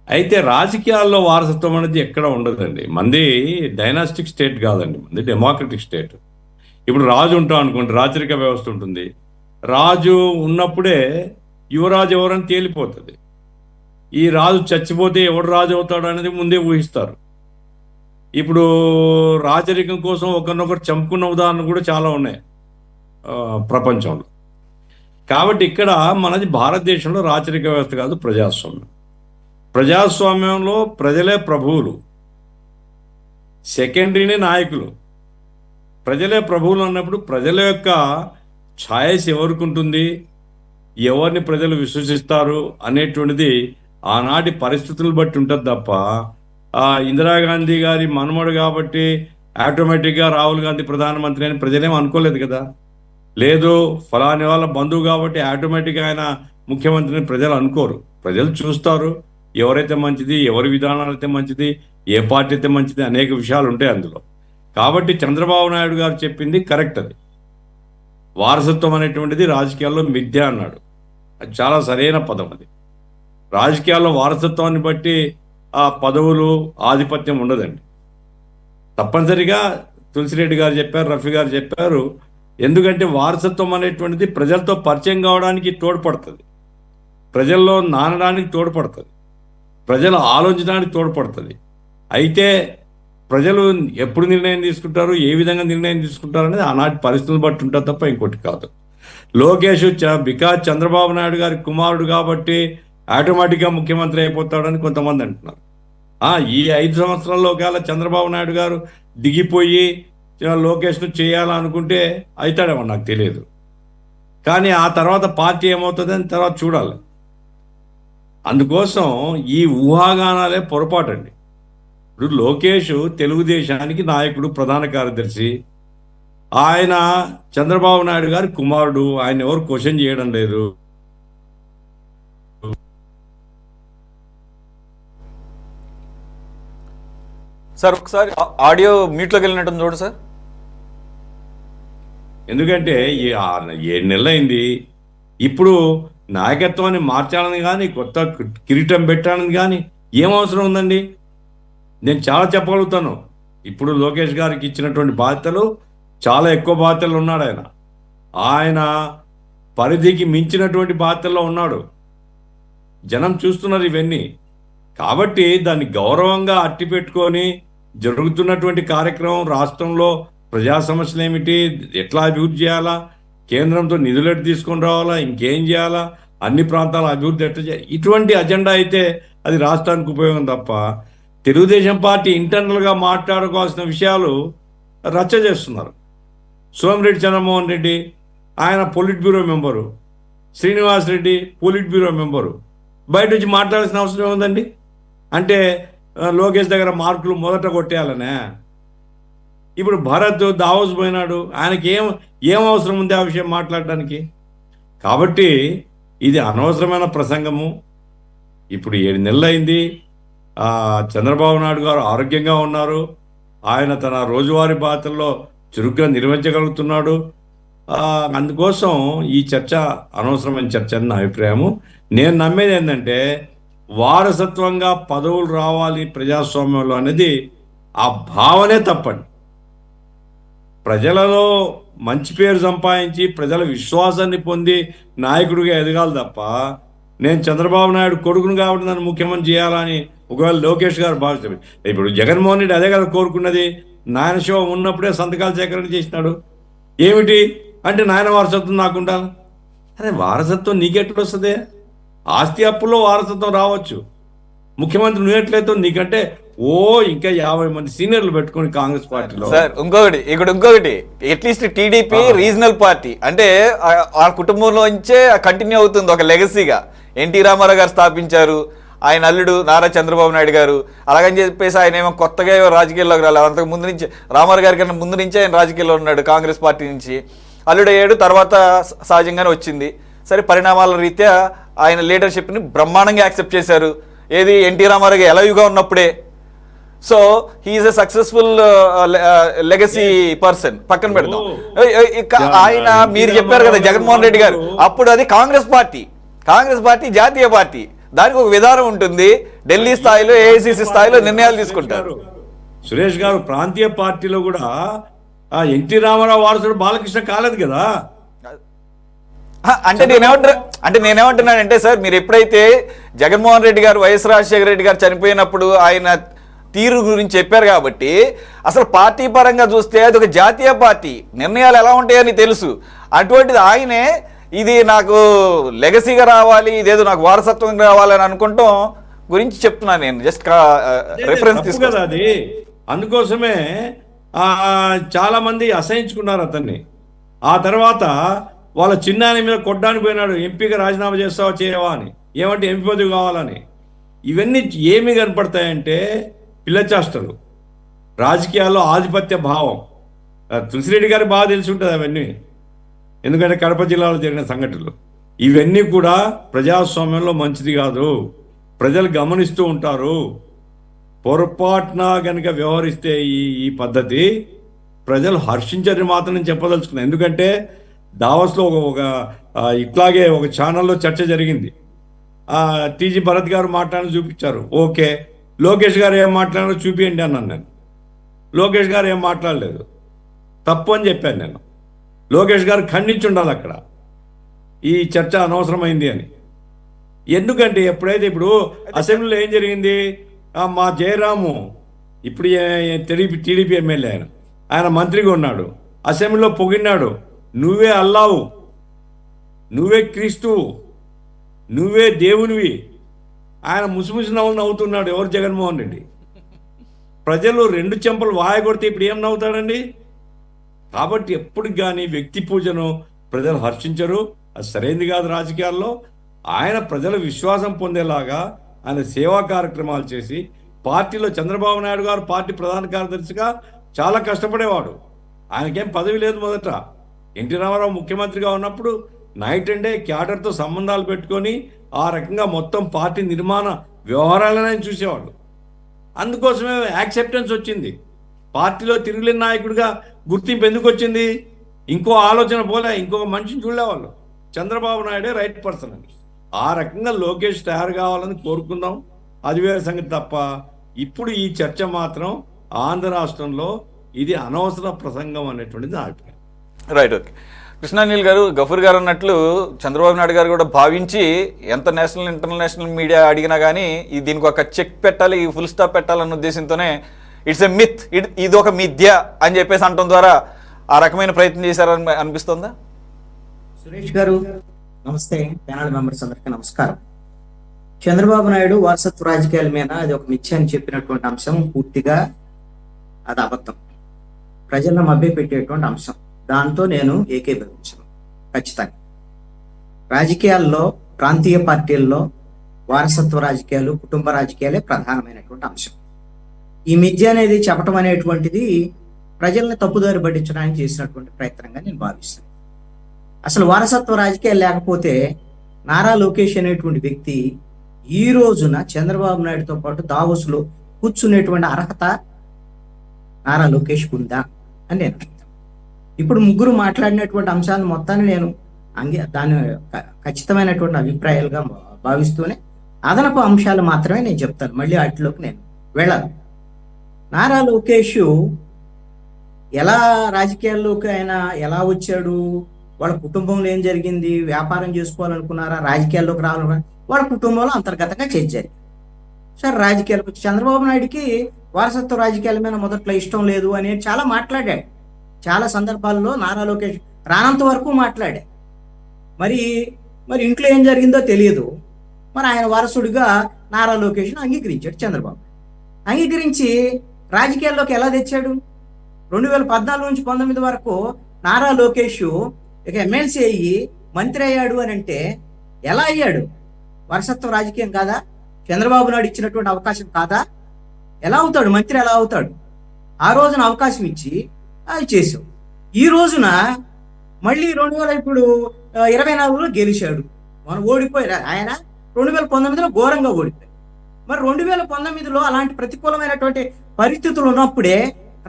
అయితే రాజకీయాల్లో వారసత్వం అనేది ఎక్కడ ఉండదండి. మంది డైనాస్టిక్ స్టేట్ కాదండి, మంది డెమోక్రటిక్ స్టేట్. ఇప్పుడు రాజు ఉంటాం అనుకోండి, రాచరిక వ్యవస్థ ఉంటుంది. రాజు ఉన్నప్పుడే యువరాజు ఎవరని తేలిపోతుంది. ఈ రాజు చచ్చిపోతే ఎవడు రాజు అవుతాడు అనేది ముందే ఊహిస్తారు. ఇప్పుడు రాజరికం కోసం ఒకరినొకరు చంపుకున్న ఉదాహరణలు కూడా చాలా ఉన్నాయి ప్రపంచంలో. కాబట్టి ఇక్కడ మనది భారతదేశంలో రాచరిక వ్యవస్థ కాదు, ప్రజాస్వామ్యం. ప్రజాస్వామ్యంలో ప్రజలే ప్రభువులు, సెకండరీనే నాయకులు. ప్రజలే ప్రభువులు అన్నప్పుడు ప్రజల యొక్క ఛాయిస్ ఎవరికి ఉంటుంది, ఎవరిని ప్రజలు విశ్వసిస్తారు అనేటువంటిది ఆనాటి పరిస్థితులను బట్టి ఉంటుంది తప్ప ఇందిరాగాంధీ గారి మనమడు కాబట్టి ఆటోమేటిక్గా రాహుల్ గాంధీ ప్రధానమంత్రి అని ప్రజలేం అనుకోలేదు కదా. లేదు ఫలాని వాళ్ళ బంధువు కాబట్టి ఆటోమేటిక్గా ఆయన ముఖ్యమంత్రిని ప్రజలు అనుకోరు. ప్రజలు చూస్తారు ఎవరైతే మంచిది, ఎవరి విధానాలు అయితే మంచిది, ఏ పార్టీ అయితే మంచిది, అనేక విషయాలు ఉంటాయి అందులో. కాబట్టి చంద్రబాబు నాయుడు గారు చెప్పింది కరెక్ట్. అది వారసత్వం అనేటువంటిది రాజకీయాల్లో మిథ్య అన్నాడు. అది చాలా సరైన పదం. అది రాజకీయాల్లో వారసత్వాన్ని బట్టి ఆ పదవులు ఆధిపత్యం ఉండదండి. తప్పనిసరిగా తులసిరెడ్డి గారు చెప్పారు, రఫీ గారు చెప్పారు. ఎందుకంటే వారసత్వం అనేటువంటిది ప్రజలతో పరిచయం కావడానికి తోడ్పడుతుంది, ప్రజల్లో నానడానికి తోడ్పడుతుంది, ప్రజలు ఆలోచించడానికి తోడ్పడుతుంది. అయితే ప్రజలు ఎప్పుడు నిర్ణయం తీసుకుంటారు, ఏ విధంగా నిర్ణయం తీసుకుంటారు అనేది ఆనాటి పరిస్థితులను బట్టి ఉంటుంది తప్ప ఇంకోటి కాదు. లోకేష్ బికాజ్ చంద్రబాబు నాయుడు గారి కుమారుడు కాబట్టి ఆటోమేటిక్గా ముఖ్యమంత్రి అయిపోతాడని కొంతమంది అంటున్నారు. ఈ 5 సంవత్సరాల్లో ఒకవేళ చంద్రబాబు నాయుడు గారు దిగిపోయి లోకేష్ను చేయాలనుకుంటే అవుతాడేమో నాకు తెలియదు. కానీ ఆ తర్వాత పార్టీ ఏమవుతుందని తర్వాత చూడాలి. అందుకోసం ఈ ఊహాగానాలే పొరపాటండి. ఇప్పుడు లోకేష్ తెలుగుదేశానికి నాయకుడు, ప్రధాన కార్యదర్శి. ఆయన చంద్రబాబు నాయుడు గారి కుమారుడు. ఆయన ఎవరు క్వశ్చన్ చేయడం లేదు. సార్ ఒకసారి ఆడియో మ్యూట్లోకి వెళ్ళినట్టు చూడండి సార్. ఎందుకంటే 7 నెలలు అయింది. ఇప్పుడు నాయకత్వాన్ని మార్చాలని కానీ, కొత్త కిరీటం పెట్టాలని కానీ ఏం అవసరం ఉందండి? నేను చాలా చెప్పగలుగుతాను. ఇప్పుడు లోకేష్ గారికి ఇచ్చినటువంటి బాధ్యతలు చాలా ఎక్కువ బాధ్యతలు ఉన్నాడు. ఆయన పరిధికి మించినటువంటి బాధ్యతల్లో ఉన్నాడు. జనం చూస్తున్నారు ఇవన్నీ. కాబట్టి దాన్ని గౌరవంగా అట్టి పెట్టుకొని జరుగుతున్నటువంటి కార్యక్రమం, రాష్ట్రంలో ప్రజా సమస్యలు ఏమిటి, ఎట్లా అభివృద్ధి చేయాలా, కేంద్రంతో నిధులు ఎట్లా తీసుకొని రావాలా, ఇంకేం చేయాలా, అన్ని ప్రాంతాల అభివృద్ధి ఎట్లా చేయాలి, ఇటువంటి అజెండా అయితే అది రాష్ట్రానికి ఉపయోగం తప్ప తెలుగుదేశం పార్టీ ఇంటర్నల్గా మాట్లాడుకోవాల్సిన విషయాలు రచ్చ చేస్తున్నారు. సోమిరెడ్డి చంద్రమోహన్ రెడ్డి ఆయన polit bureau member, Srinivas Reddy polit bureau member, బయట నుంచి మాట్లాడాల్సిన అవసరం ఏముందండి? అంటే లోకేష్ దగ్గర మార్కులు మొదట కొట్టేయాలనే. ఇప్పుడు భరత్ దావోస్ పోయినాడు, ఆయనకి ఏం అవసరం ఉంది ఆ విషయం మాట్లాడడానికి? కాబట్టి ఇది అనవసరమైన ప్రసంగము. ఇప్పుడు 7 నెలలు అయింది. చంద్రబాబు నాయుడు గారు ఆరోగ్యంగా ఉన్నారు. ఆయన తన రోజువారీ బాధ్యతల్లో చురుగ్గా నిర్వహించగలుగుతున్నాడు. అందుకోసం ఈ చర్చ అనవసరమైన చర్చ అని నా అభిప్రాయము. నేను నమ్మేది ఏంటంటే వారసత్వంగా పదవులు రావాలి ప్రజాస్వామ్యంలో అనేది ఆ భావనే తప్పండి. ప్రజలలో మంచి పేరు సంపాదించి ప్రజల విశ్వాసాన్ని పొంది నాయకుడిగా ఎదగాలి తప్ప నేను చంద్రబాబు నాయుడు కొడుకును కాబట్టి నన్ను ముఖ్యమంత్రి చేయాలని ఒకవేళ లోకేష్ గారు భావిస్తారు. ఇప్పుడు జగన్మోహన్ రెడ్డి అదే కదా కోరుకున్నది. నాయన శివ ఉన్నప్పుడే సంతకాలు సేకరణ చేసినాడు. ఏమిటి అంటే నాయన వారసత్వం నాకుంటా. అరే వారసత్వం నీకెట్లు వస్తుంది? ఆస్తి అప్పుల్లో వారసత్వం రావచ్చు. ముఖ్యమంత్రి నువ్వెట్లయితే నీకంటే ఇంకా 50 మంది సీనియర్లు పెట్టుకుని కాంగ్రెస్ పార్టీలో. సార్ ఇంకొకటి అట్లీస్ట్ టీడీపీ రీజనల్ పార్టీ అంటే ఆ కుటుంబంలోంచే కంటిన్యూ అవుతుంది ఒక లెగసీగా. ఎన్టీ రామారావు గారు స్థాపించారు, ఆయన అల్లుడు నారా చంద్రబాబు నాయుడు గారు. అలాగని చెప్పేసి ఆయన ఏమో కొత్తగా రాజకీయాల్లోకి రాలేదు. అంతకు ముందు నుంచి రామారావు గారి కన్నా ముందు నుంచే ఆయన రాజకీయాల్లో ఉన్నాడు. కాంగ్రెస్ పార్టీ నుంచి అల్లుడు అయ్యాడు, తర్వాత సహజంగానే వచ్చింది. సరే పరిణామాల రీత్యా ఆయన లీడర్షిప్ని బ్రహ్మాండంగా యాక్సెప్ట్ చేశారు. ఏది ఎన్టీ రామారావు ఎలయుగా ఉన్నప్పుడే. So he's a successful legacy person. పక్కన పెడదాం. ఆయన మీరు చెప్పారు కదా జగన్మోహన్ రెడ్డి గారు, అప్పుడు అది కాంగ్రెస్ పార్టీ జాతీయ పార్టీ. దానికి ఒక విధానం ఉంటుంది. ఢిల్లీ స్థాయిలో ఏఐసిసి స్థాయిలో నిర్ణయాలు తీసుకుంటారు. సురేష్ గారు ప్రాంతీయ పార్టీలో కూడా ఎన్టీ రామారావు వారసుడు బాలకృష్ణ కాలేదు కదా. అంటే నేనేమంటున్నానంటే సార్, మీరు ఎప్పుడైతే జగన్మోహన్ రెడ్డి గారు వైఎస్ రాజశేఖర రెడ్డి గారు చనిపోయినప్పుడు ఆయన తీరు గురించి చెప్పారు కాబట్టి అసలు పార్టీ పరంగా చూస్తే అది ఒక జాతీయ పార్టీ, నిర్ణయాలు ఎలా ఉంటాయని తెలుసు. అటువంటిది ఆయనే ఇది నాకు లెగసీగా రావాలి, ఇదేదో నాకు వారసత్వం రావాలని అనుకుంటాం గురించి చెప్తున్నాను నేను. జస్ట్ రిఫరెన్స్ తీసుకున్నా అది. అందుకోసమే చాలా మంది అసహించుకున్నారు అతన్ని. ఆ తర్వాత వాళ్ళ చిన్నాని మీద కొట్టడానికి పోయినాడు, ఎంపీగా రాజీనామా చేస్తావా చేయవా అని. ఏమంటే ఎంపీ పదవి కావాలని. ఇవన్నీ ఏమి కనపడతాయంటే పిల్లచేష్టలు, రాజకీయాల్లో ఆధిపత్య భావం. తులసిరెడ్డి గారికి బాగా తెలిసి ఉంటుంది అవన్నీ, ఎందుకంటే కడప జిల్లాలో జరిగిన సంఘటనలు. ఇవన్నీ కూడా ప్రజాస్వామ్యంలో మంచిది కాదు. ప్రజలు గమనిస్తూ ఉంటారు. పొరపాటున కనుక వ్యవహరిస్తే ఈ పద్ధతి ప్రజలు హర్షించని మాత్రం నేను చెప్పదలుచుకున్నాను. ఎందుకంటే దావస్లో ఇట్లాగే ఒక ఛానల్లో చర్చ జరిగింది. టీజీ భరత్ గారు మాట్లాడి చూపించారు. ఓకే, లోకేష్ గారు ఏం మాట్లాడారో చూపియండి అన్నాను నేను. లోకేష్ గారు ఏం మాట్లాడలేదు, తప్పు అని చెప్పాను నేను. లోకేష్ గారు ఖండించి ఉండాలి అక్కడ, ఈ చర్చ అనవసరమైంది అని. ఎందుకంటే ఎప్పుడైతే ఇప్పుడు అసెంబ్లీలో ఏం జరిగింది, మా జయరాము ఇప్పుడు టీడీపీ ఎమ్మెల్యే ఆయన మంత్రిగా ఉన్నాడు, అసెంబ్లీలో పొగిడినాడు, నువ్వే అల్లావు, నువ్వే క్రీస్తువు, నువ్వే దేవునివి. ఆయన ముసిముసి నవ్వులు నవ్వుతున్నాడు. ఎవరు? జగన్మోహన్ రెడ్డి. ప్రజలు 2 చెంపలు వాయగొడితే ఇప్పుడు ఏం నవ్వుతాడండి? కాబట్టి ఎప్పటికి కానీ వ్యక్తి పూజను ప్రజలు హర్షించరు. అది సరైనది కాదు రాజకీయాల్లో. ఆయన ప్రజల విశ్వాసం పొందేలాగా ఆయన సేవా కార్యక్రమాలు చేసి, పార్టీలో చంద్రబాబు నాయుడు గారు పార్టీ ప్రధాన కార్యదర్శిగా చాలా కష్టపడేవాడు. ఆయనకేం పదవి లేదు. మొదట ఎన్టీ రామారావు ముఖ్యమంత్రిగా ఉన్నప్పుడు నైట్ అండ్ డే క్యాడర్తో సంబంధాలు పెట్టుకొని ఆ రకంగా మొత్తం పార్టీ నిర్మాణ వ్యవహారాలను ఆయన చూసేవాడు. అందుకోసమే యాక్సెప్టెన్స్ వచ్చింది. పార్టీలో తిరుగులేని నాయకుడిగా గుర్తింపు ఎందుకు వచ్చింది? ఇంకో ఆలోచన పోలే, ఇంకొక మనిషిని చూడేవాళ్ళు. చంద్రబాబు నాయుడే రైట్ పర్సన్ అని. ఆ రకంగా లోకేష్ తయారు కావాలని కోరుకుందాం, అది వేరే సంగతి. తప్ప ఇప్పుడు ఈ చర్చ మాత్రం ఆంధ్ర రాష్ట్రంలో ఇది అనవసర ప్రసంగం అనేటువంటిది నా అభిప్రాయం. Right, okay. కృష్ణానీల్ గారు, గఫూర్ గారు అన్నట్లు చంద్రబాబు నాయుడు గారు కూడా భావించి ఎంత నేషనల్ ఇంటర్నేషనల్ మీడియా అడిగినా కానీ దీనికి ఒక చెక్ పెట్టాలి, ఈ ఫుల్ స్టాప్ పెట్టాలన్న ఉద్దేశంతోనే ఇట్స్ ఎ మిత్, ఇది ఒక మిథ్య అని చెప్పేసి అనడం ద్వారా ఆ రకమైన ప్రయత్నం చేశారని అనిపిస్తుందా? సురేష్ గారు నమస్తే, ప్యానల్ మెంబర్స్ అందరికీ నమస్కారం. చంద్రబాబు నాయుడు వారసత్వ రాజకీయాల మీద అది ఒక మిథ్య అని చెప్పినటువంటి అంశం పూర్తిగా అది అబద్ధం, ప్రజలను మభ్యపెట్టేటువంటి అంశం. దాంతో నేను ఏకీభవించను. ఖచ్చితంగా రాజకీయాల్లో, ప్రాంతీయ పార్టీల్లో వారసత్వ రాజకీయాలు, కుటుంబ రాజకీయాలే ప్రధానమైనటువంటి అంశం. ఈ మిథ్య అనేది చెప్పటం అనేటువంటిది ప్రజల్ని తప్పుదారి పట్టించడానికి చేసినటువంటి ప్రయత్నంగా నేను భావిస్తాను. అసలు వారసత్వ రాజకీయాలు లేకపోతే నారా లోకేష్ అనేటువంటి వ్యక్తి ఈ రోజున చంద్రబాబు నాయుడుతో పాటు దావోస్లో కూర్చునేటువంటి అర్హత నారా లోకేష్ ఉందా అని నేను అడుగుతాను. ఇప్పుడు ముగ్గురు మాట్లాడినటువంటి అంశాలను మొత్తాన్ని నేను దాని ఖచ్చితమైనటువంటి అభిప్రాయాలుగా భావిస్తూనే అదనపు అంశాలు మాత్రమే నేను చెప్తాను, మళ్ళీ వాటిలోకి నేను వెళ్ళను. నారా లోకేష్ ఎలా రాజకీయాల్లోకి ఆయన ఎలా వచ్చాడు, వాళ్ళ కుటుంబంలో ఏం జరిగింది, వ్యాపారం చేసుకోవాలనుకున్నారా, రాజకీయాల్లోకి రావాలనుకున్నారా, వాళ్ళ కుటుంబంలో అంతర్గతంగా చేర్చారు. సరే, రాజకీయాలకు చంద్రబాబు నాయుడికి వారసత్వ రాజకీయాల మీద మొదట్లో ఇష్టం లేదు అనేది చాలా మాట్లాడాడు. చాలా సందర్భాల్లో నారా లోకేష్ రానంత వరకు మాట్లాడాడు. మరి ఇంట్లో ఏం జరిగిందో తెలియదు. మరి ఆయన వారసుడిగా నారా లోకేష్ను అంగీకరించాడు చంద్రబాబు. అంగీకరించి రాజకీయాల్లోకి ఎలా తెచ్చాడు? 2014 నుంచి 19 వరకు నారా లోకేష్ ఇక ఎమ్మెల్సీ అయ్యి మంత్రి అయ్యాడు అని అంటే ఎలా అయ్యాడు? వారసత్వ రాజకీయం కాదా? చంద్రబాబు నాయుడు ఇచ్చినటువంటి అవకాశం కాదా? ఎలా అవుతాడు మంత్రి? ఎలా అవుతాడు? ఆ రోజున అవకాశం ఇచ్చి అది చేసావు. ఈ రోజున మళ్ళీ 2024లో గెలిచాడు. మనం ఓడిపోయారు. ఆయన 2019లో ఘోరంగా ఓడిపోయాడు. మరి 2019లో అలాంటి ప్రతికూలమైనటువంటి పరిస్థితులు ఉన్నప్పుడే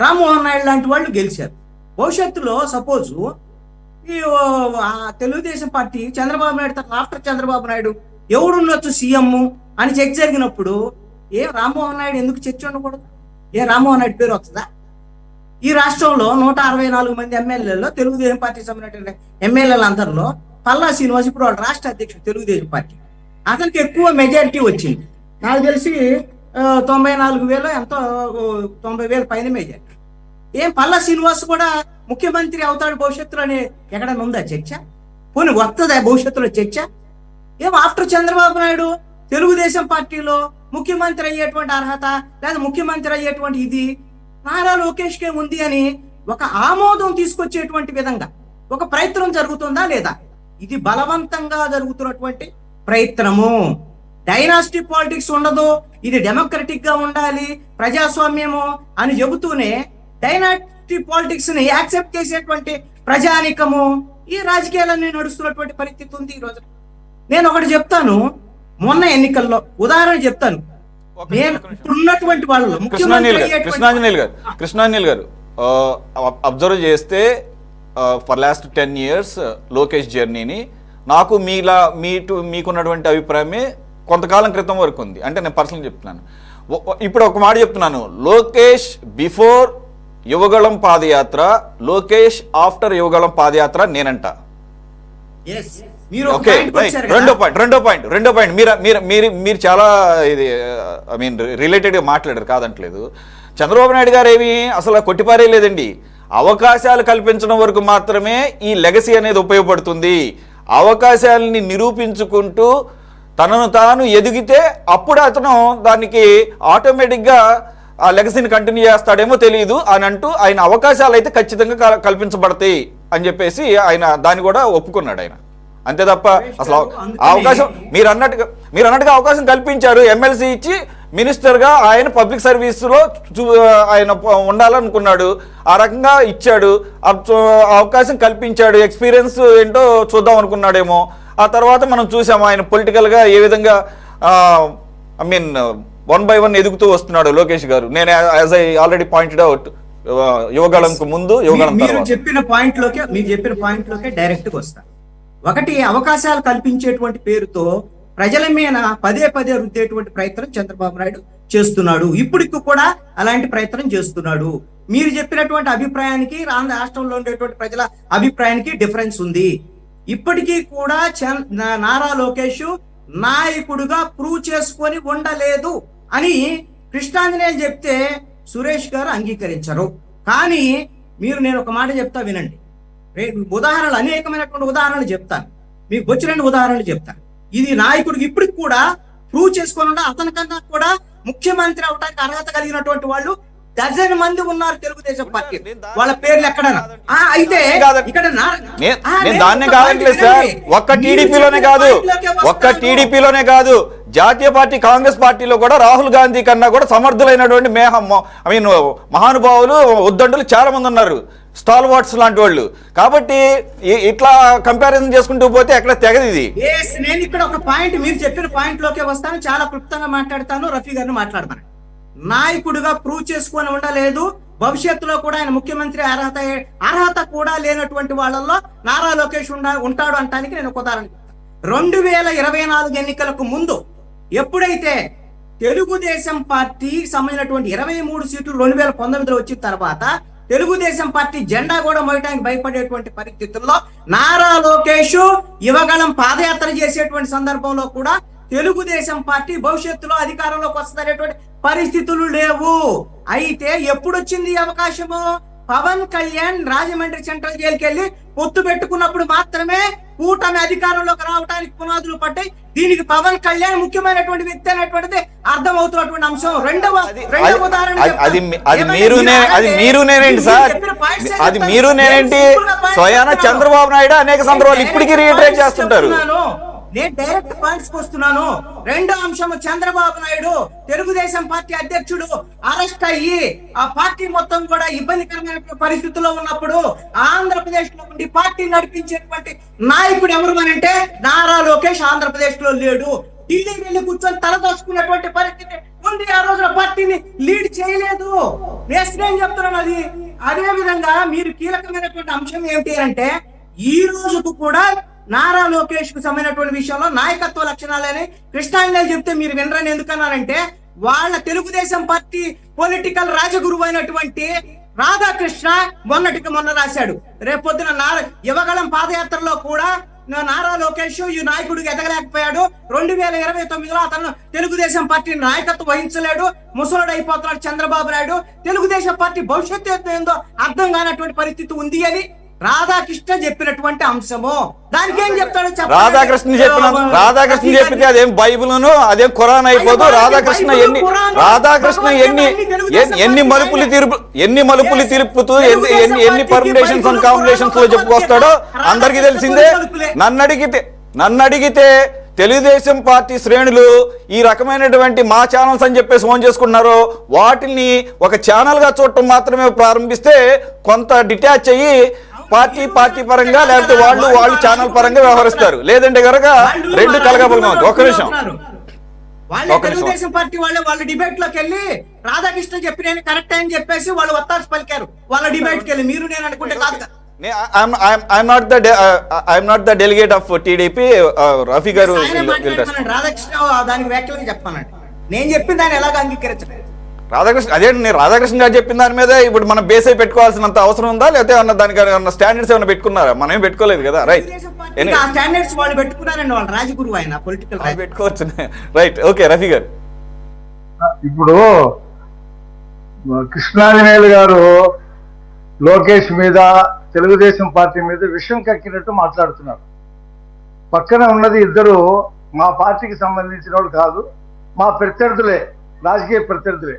రామ్మోహన్ నాయుడు లాంటి వాళ్ళు గెలిచారు. భవిష్యత్తులో సపోజు ఈ తెలుగుదేశం పార్టీ చంద్రబాబు నాయుడు ఆఫ్టర్ చంద్రబాబు నాయుడు ఎవడున్నొచ్చు సీఎం అని చర్చ జరిగినప్పుడు రామ్మోహన్ నాయుడు ఎందుకు చర్చ ఉండకూడదు? రామ్మోహన్ నాయుడు పేరు వస్తుందా? ఈ రాష్ట్రంలో 164 మంది ఎమ్మెల్యేలలో తెలుగుదేశం పార్టీ సంబంధించిన ఎమ్మెల్యేల అందరిలో పల్లా శ్రీనివాస్ ఇప్పుడు వాళ్ళ రాష్ట్ర అధ్యక్షుడు తెలుగుదేశం పార్టీ. అతనికి ఎక్కువ మెజారిటీ వచ్చింది. నాకు తెలిసి 94,000 ఎంతో 90,000 పైన మెజారిటీ. పల్లా శ్రీనివాస్ కూడా ముఖ్యమంత్రి అవుతాడు భవిష్యత్తులో అని ఎక్కడైనా ఉందా చర్చ? పోనీ వస్తుందా భవిష్యత్తులో చర్చ? ఆఫ్టర్ చంద్రబాబు నాయుడు తెలుగుదేశం పార్టీలో ముఖ్యమంత్రి అయ్యేటువంటి అర్హత లేదా ముఖ్యమంత్రి అయ్యేటువంటి ఇది నారా లోకేష్కే ఉంది అని ఒక ఆమోదం తీసుకొచ్చేటువంటి విధంగా ఒక ప్రయత్నం జరుగుతుందా లేదా? ఇది బలవంతంగా జరుగుతున్నటువంటి ప్రయత్నము. డైనాస్టీ పాలిటిక్స్ ఉండదు, ఇది డెమోక్రటిక్ గా ఉండాలి, ప్రజాస్వామ్యము అని చెబుతూనే డైనాస్టీ పాలిటిక్స్ ని యాక్సెప్ట్ చేసేటువంటి ప్రజానికము ఈ రాజకీయాలన్నీ నడుస్తున్నటువంటి పరిస్థితి ఉంది ఈ రోజు. నేను ఒకటి చెప్తాను, మొన్న ఎన్నికల్లో ఉదాహరణ చెప్తాను. నేను ఇప్పుడున్నటువంటి వాళ్ళు కృష్ణాంజనేయులు గారు అబ్జర్వ్ చేస్తే ఫర్ లాస్ట్ 10 years లోకేష్ జర్నీని నాకు మీకున్నటువంటి అభిప్రాయమే కొంతకాలం క్రితం వరకు ఉంది. అంటే నేను పర్సనల్ చెప్తున్నాను. ఇప్పుడు ఒక మాట చెప్తున్నాను, లోకేష్ బిఫోర్ యువగళం పాదయాత్ర, లోకేష్ ఆఫ్టర్ యువగళం పాదయాత్ర నేనంట. రెండో పాయింట్ మీరు చాలా ఇది ఐ మీన్ రిలేటెడ్గా మాట్లాడారు, కాదంటలేదు. చంద్రబాబు నాయుడు గారు ఏమి అసలు కొట్టిపారే లేదండి. అవకాశాలు కల్పించడం వరకు మాత్రమే ఈ లెగసీ అనేది ఉపయోగపడుతుంది. అవకాశాలని నిరూపించుకుంటూ తనను తాను ఎదిగితే అప్పుడు అతను దానికి ఆటోమేటిక్గా ఆ లెగసీని కంటిన్యూ చేస్తాడేమో తెలియదు అని అంటూ ఆయన అవకాశాలు అయితే ఖచ్చితంగా కల్పించబడతాయి అని చెప్పేసి ఆయన దాన్ని కూడా ఒప్పుకున్నాడు ఆయన. అంతే తప్ప అసలు అవకాశం మీరు అన్నట్టుగా అవకాశం కల్పించారు. ఎమ్మెల్సీ ఇచ్చి మినిస్టర్గా ఆయన పబ్లిక్ సర్వీస్లో ఆయన ఉండాలనుకున్నాడు, ఆ రకంగా ఇచ్చాడు, అవకాశం కల్పించాడు. ఎక్స్పీరియన్స్ ఏంటో చూద్దాం అనుకున్నాడేమో. ఆ తర్వాత మనం చూసాము ఆయన పొలిటికల్గా ఏ విధంగా ఐ మీన్ 1 by 1 ఎదుగుతూ వస్తున్నాడు లోకేష్ గారు. నేను as I already pointed out, యువగళంకు ముందు యువగళం తర్వాత మీరు చెప్పిన పాయింట్ లోకే డైరెక్ట్ గా వస్తాను. ఒకటి, అవకాశాలు కల్పించేటువంటి పేరుతో ప్రజల మీద పదే రుద్దేటువంటి ప్రయత్నం చంద్రబాబు నాయుడు చేస్తున్నాడు. ఇప్పటికి కూడా అలాంటి ప్రయత్నం చేస్తున్నాడు. మీరు చెప్పినటువంటి అభిప్రాయానికి రాష్ట్రంలో ఉండేటువంటి ప్రజల అభిప్రాయానికి డిఫరెన్స్ ఉంది. ఇప్పటికీ కూడా నారా లోకేష్ నాయకుడుగా ప్రూవ్ చేసుకొని ఉండలేదు అని కృష్ణాంజనేయులు చెప్తే సురేష్ గారు అంగీకరించరు. కానీ నేను ఒక మాట చెప్తా వినండి. ఉదాహరణలు అనేకమైనటువంటి ఉదాహరణలు చెప్తాను, మీకు వచ్చిన ఉదాహరణలు చెప్తాను. ఇది నాయకుడికి ఇప్పటికి కూడా ప్రూవ్ చేసుకొని అతనికన్నా కూడా ముఖ్యమంత్రి అవడానికి అర్హత కలిగినటువంటి వాళ్ళు డజన్ మంది ఉన్నారు తెలుగుదేశం పార్టీ. వాళ్ళ పేర్లు ఎక్కడ అయితే ఇక్కడ దాన్నే కాదంటలేదు సార్. ఒక్క టీడీపీలోనే కాదు, జాతీయ పార్టీ కాంగ్రెస్ పార్టీలో కూడా రాహుల్ గాంధీ కన్నా కూడా సమర్థులైనటువంటి మహానుభావులు ఉద్దండులు చాలా మంది ఉన్నారు, స్టాల్ వాట్స్ లాంటి వాళ్ళు. కాబట్టి ఇట్లా కంపారిజన్ చేసుకుంటూ పోతే ఎక్కడ తెగదు ఇది. నేను ఇక్కడ ఒక పాయింట్, మీరు చెప్పిన పాయింట్ లోకే వస్తాను, చాలా క్లుప్తంగా మాట్లాడతాను. రఫీ గారిని మాట్లాడమని. నాయకుడిగా ప్రూవ్ చేసుకొని ఉండలేదు, భవిష్యత్తులో కూడా ఆయన ముఖ్యమంత్రి అర్హత కూడా లేనటువంటి వాళ్ళల్లో నారా లోకేష్ ఉంటాడు అంటానికి నేను ఒక ఉదాహరణ 2024 ఎన్నికలకు ముందు ఎప్పుడైతే తెలుగుదేశం పార్టీకి సంబంధించినటువంటి 23 సీట్లు 2019లో వచ్చిన తర్వాత తెలుగుదేశం పార్టీ జెండా కూడా మోయటానికి భయపడేటువంటి పరిస్థితుల్లో నారా లోకేష్ యువగళం పాదయాత్ర చేసేటువంటి సందర్భంలో కూడా తెలుగుదేశం పార్టీ భవిష్యత్తులో అధికారంలోకి వస్తుందనేటువంటి పరిస్థితులు లేవు. అయితే ఎప్పుడు వచ్చింది ఈ అవకాశము? పవన్ కళ్యాణ్ రాజమండ్రి సెంట్రల్ జైలుకి వెళ్ళి పొత్తు పెట్టుకున్నప్పుడు మాత్రమే కూటమి అధికారంలోకి రావడానికి పునాదులు పడ్డాయి. దీనికి పవన్ కళ్యాణ్ ముఖ్యమైనటువంటి వ్యక్తి అనేటువంటిది అర్థమవుతున్నటువంటి అంశం. రెండవ ఉదాహరణ మీరు నేనేంటి స్వయాన చంద్రబాబు నాయుడు అనేక సందర్భాలు ఇప్పటికీ రీట్రేట్ చేస్తుంటారు. నేను డైరెక్ట్ పాయింట్స్ వస్తున్నాను. రెండో అంశం, చంద్రబాబు నాయుడు తెలుగుదేశం పార్టీ అధ్యక్షుడు అరెస్ట్ అయ్యి ఆ పార్టీ మొత్తం కూడా ఇబ్బందికరమైన పరిస్థితుల్లో ఉన్నప్పుడు ఆంధ్రప్రదేశ్ లో ఉండి పార్టీ నడిపించేటువంటి నాయకుడు ఎవరు అంటే నారా లోకేష్ ఆంధ్రప్రదేశ్ లో లేడు. ఢిల్లీ వెళ్ళి కూర్చొని తలదోసుకున్నటువంటి పరిస్థితి ఉంది. ఆ రోజున పార్టీని లీడ్ చేయలేదు. నేను చెప్తున్నాను అది. అదే విధంగా మీరు కీలకమైనటువంటి అంశం ఏమిటి అంటే ఈ రోజుకు కూడా నారా లోకేష్ కు సంబంధించినటువంటి విషయంలో నాయకత్వ లక్షణాలని కృష్ణాంజలి చెప్తే మీరు వినరని ఎందుకన్నారంటే వాళ్ళ తెలుగుదేశం పార్టీ పొలిటికల్ రాజగురువు అయినటువంటి రాధాకృష్ణ మొన్న రాశాడు. రేపొద్దున యువగళం పాదయాత్రలో కూడా నారా లోకేష్ ఈ నాయకుడికి ఎదగలేకపోయాడు. 2029లో అతను తెలుగుదేశం పార్టీ నాయకత్వం వహించలేడు, ముసలుడు అయిపోతున్నాడు చంద్రబాబు నాయుడు. తెలుగుదేశం పార్టీ భవిష్యత్తు ఏందో అర్థం కానటువంటి పరిస్థితి ఉంది అని రాధాకృష్ణ చెప్పినటువంటి అంశము. దానికి ఏం చెప్తాడు? రాధాకృష్ణ చెప్పితే అదేం బైబిల్ను అదేం ఖురాన్ అయిపోదు. రాధాకృష్ణ ఎన్ని మలుపులు తిరుపుతూ ఎన్ని పర్మిటేషన్స్ అండ్ కాంబినేషన్స్ లో చెప్పుకొస్తాడో అందరికీ తెలిసిందే. నన్ను అడిగితే తెలుగుదేశం పార్టీ శ్రేణులు ఈ రకమైనటువంటి మా ఛానల్స్ అని చెప్పేసి ఫోన్ చేసుకున్నారు. వాటిని ఒక ఛానల్ గా చూడటం మాత్రమే ప్రారంభిస్తే కొంత డిటాచ్ అయ్యి పార్టీ పరంగా లేకపోతే వాళ్ళు ఛానల్ పరంగా వ్యవహరిస్తారు. లేదంటే కనుక రెండు కలగబలం. ఒక నిమిషం. తెలుగుదేశం పార్టీ వాళ్ళ డిబేట్ లోకి వెళ్ళి రాధాకృష్ణ చెప్పిన కరెక్ట్ అని చెప్పేసి వాళ్ళు ఒత్తాసు పలికారు వాళ్ళ డిబేట్ కి వెళ్ళి. మీరు నేను అనుకుంటే కాదు. I'm not the delegate of TDP. Rafi గారు రాధాకృష్ణ దానికి వ్యాఖ్యలు చెప్పానండి. నేను చెప్పిన దాన్ని ఎలాగ అంగీకరించలేదు రాధాకృష్ణ. అదే రాధాకృష్ణ గారు చెప్పిన దాని మీద ఇప్పుడు మనం బేస్ అయి పెట్టుకోవాల్సినంత అవసరం ఉందా? లేకపోతే దానికి స్టాండర్డ్స్ ఏమైనా పెట్టుకున్నారా? మనం ఏం పెట్టుకోలేదు కదా. రైట్, స్టాండర్డ్స్ వాళ్ళు పెట్టుకున్నారండి. వాళ్ళు రాజగురువు ఆయన పొలిటికల్ పెట్టుకోవచ్చు. Right, okay. రఫీ గారు, ఇప్పుడు కృష్ణాంజనేయులు గారు లోకేష్ మీద తెలుగుదేశం పార్టీ మీద విషయం కక్కినట్టు మాట్లాడుతున్నారు. పక్కన ఉన్నది ఇద్దరు మా పార్టీకి సంబంధించిన వాళ్ళు కాదు, మా ప్రత్యర్థులే, రాజకీయ ప్రత్యర్థులే.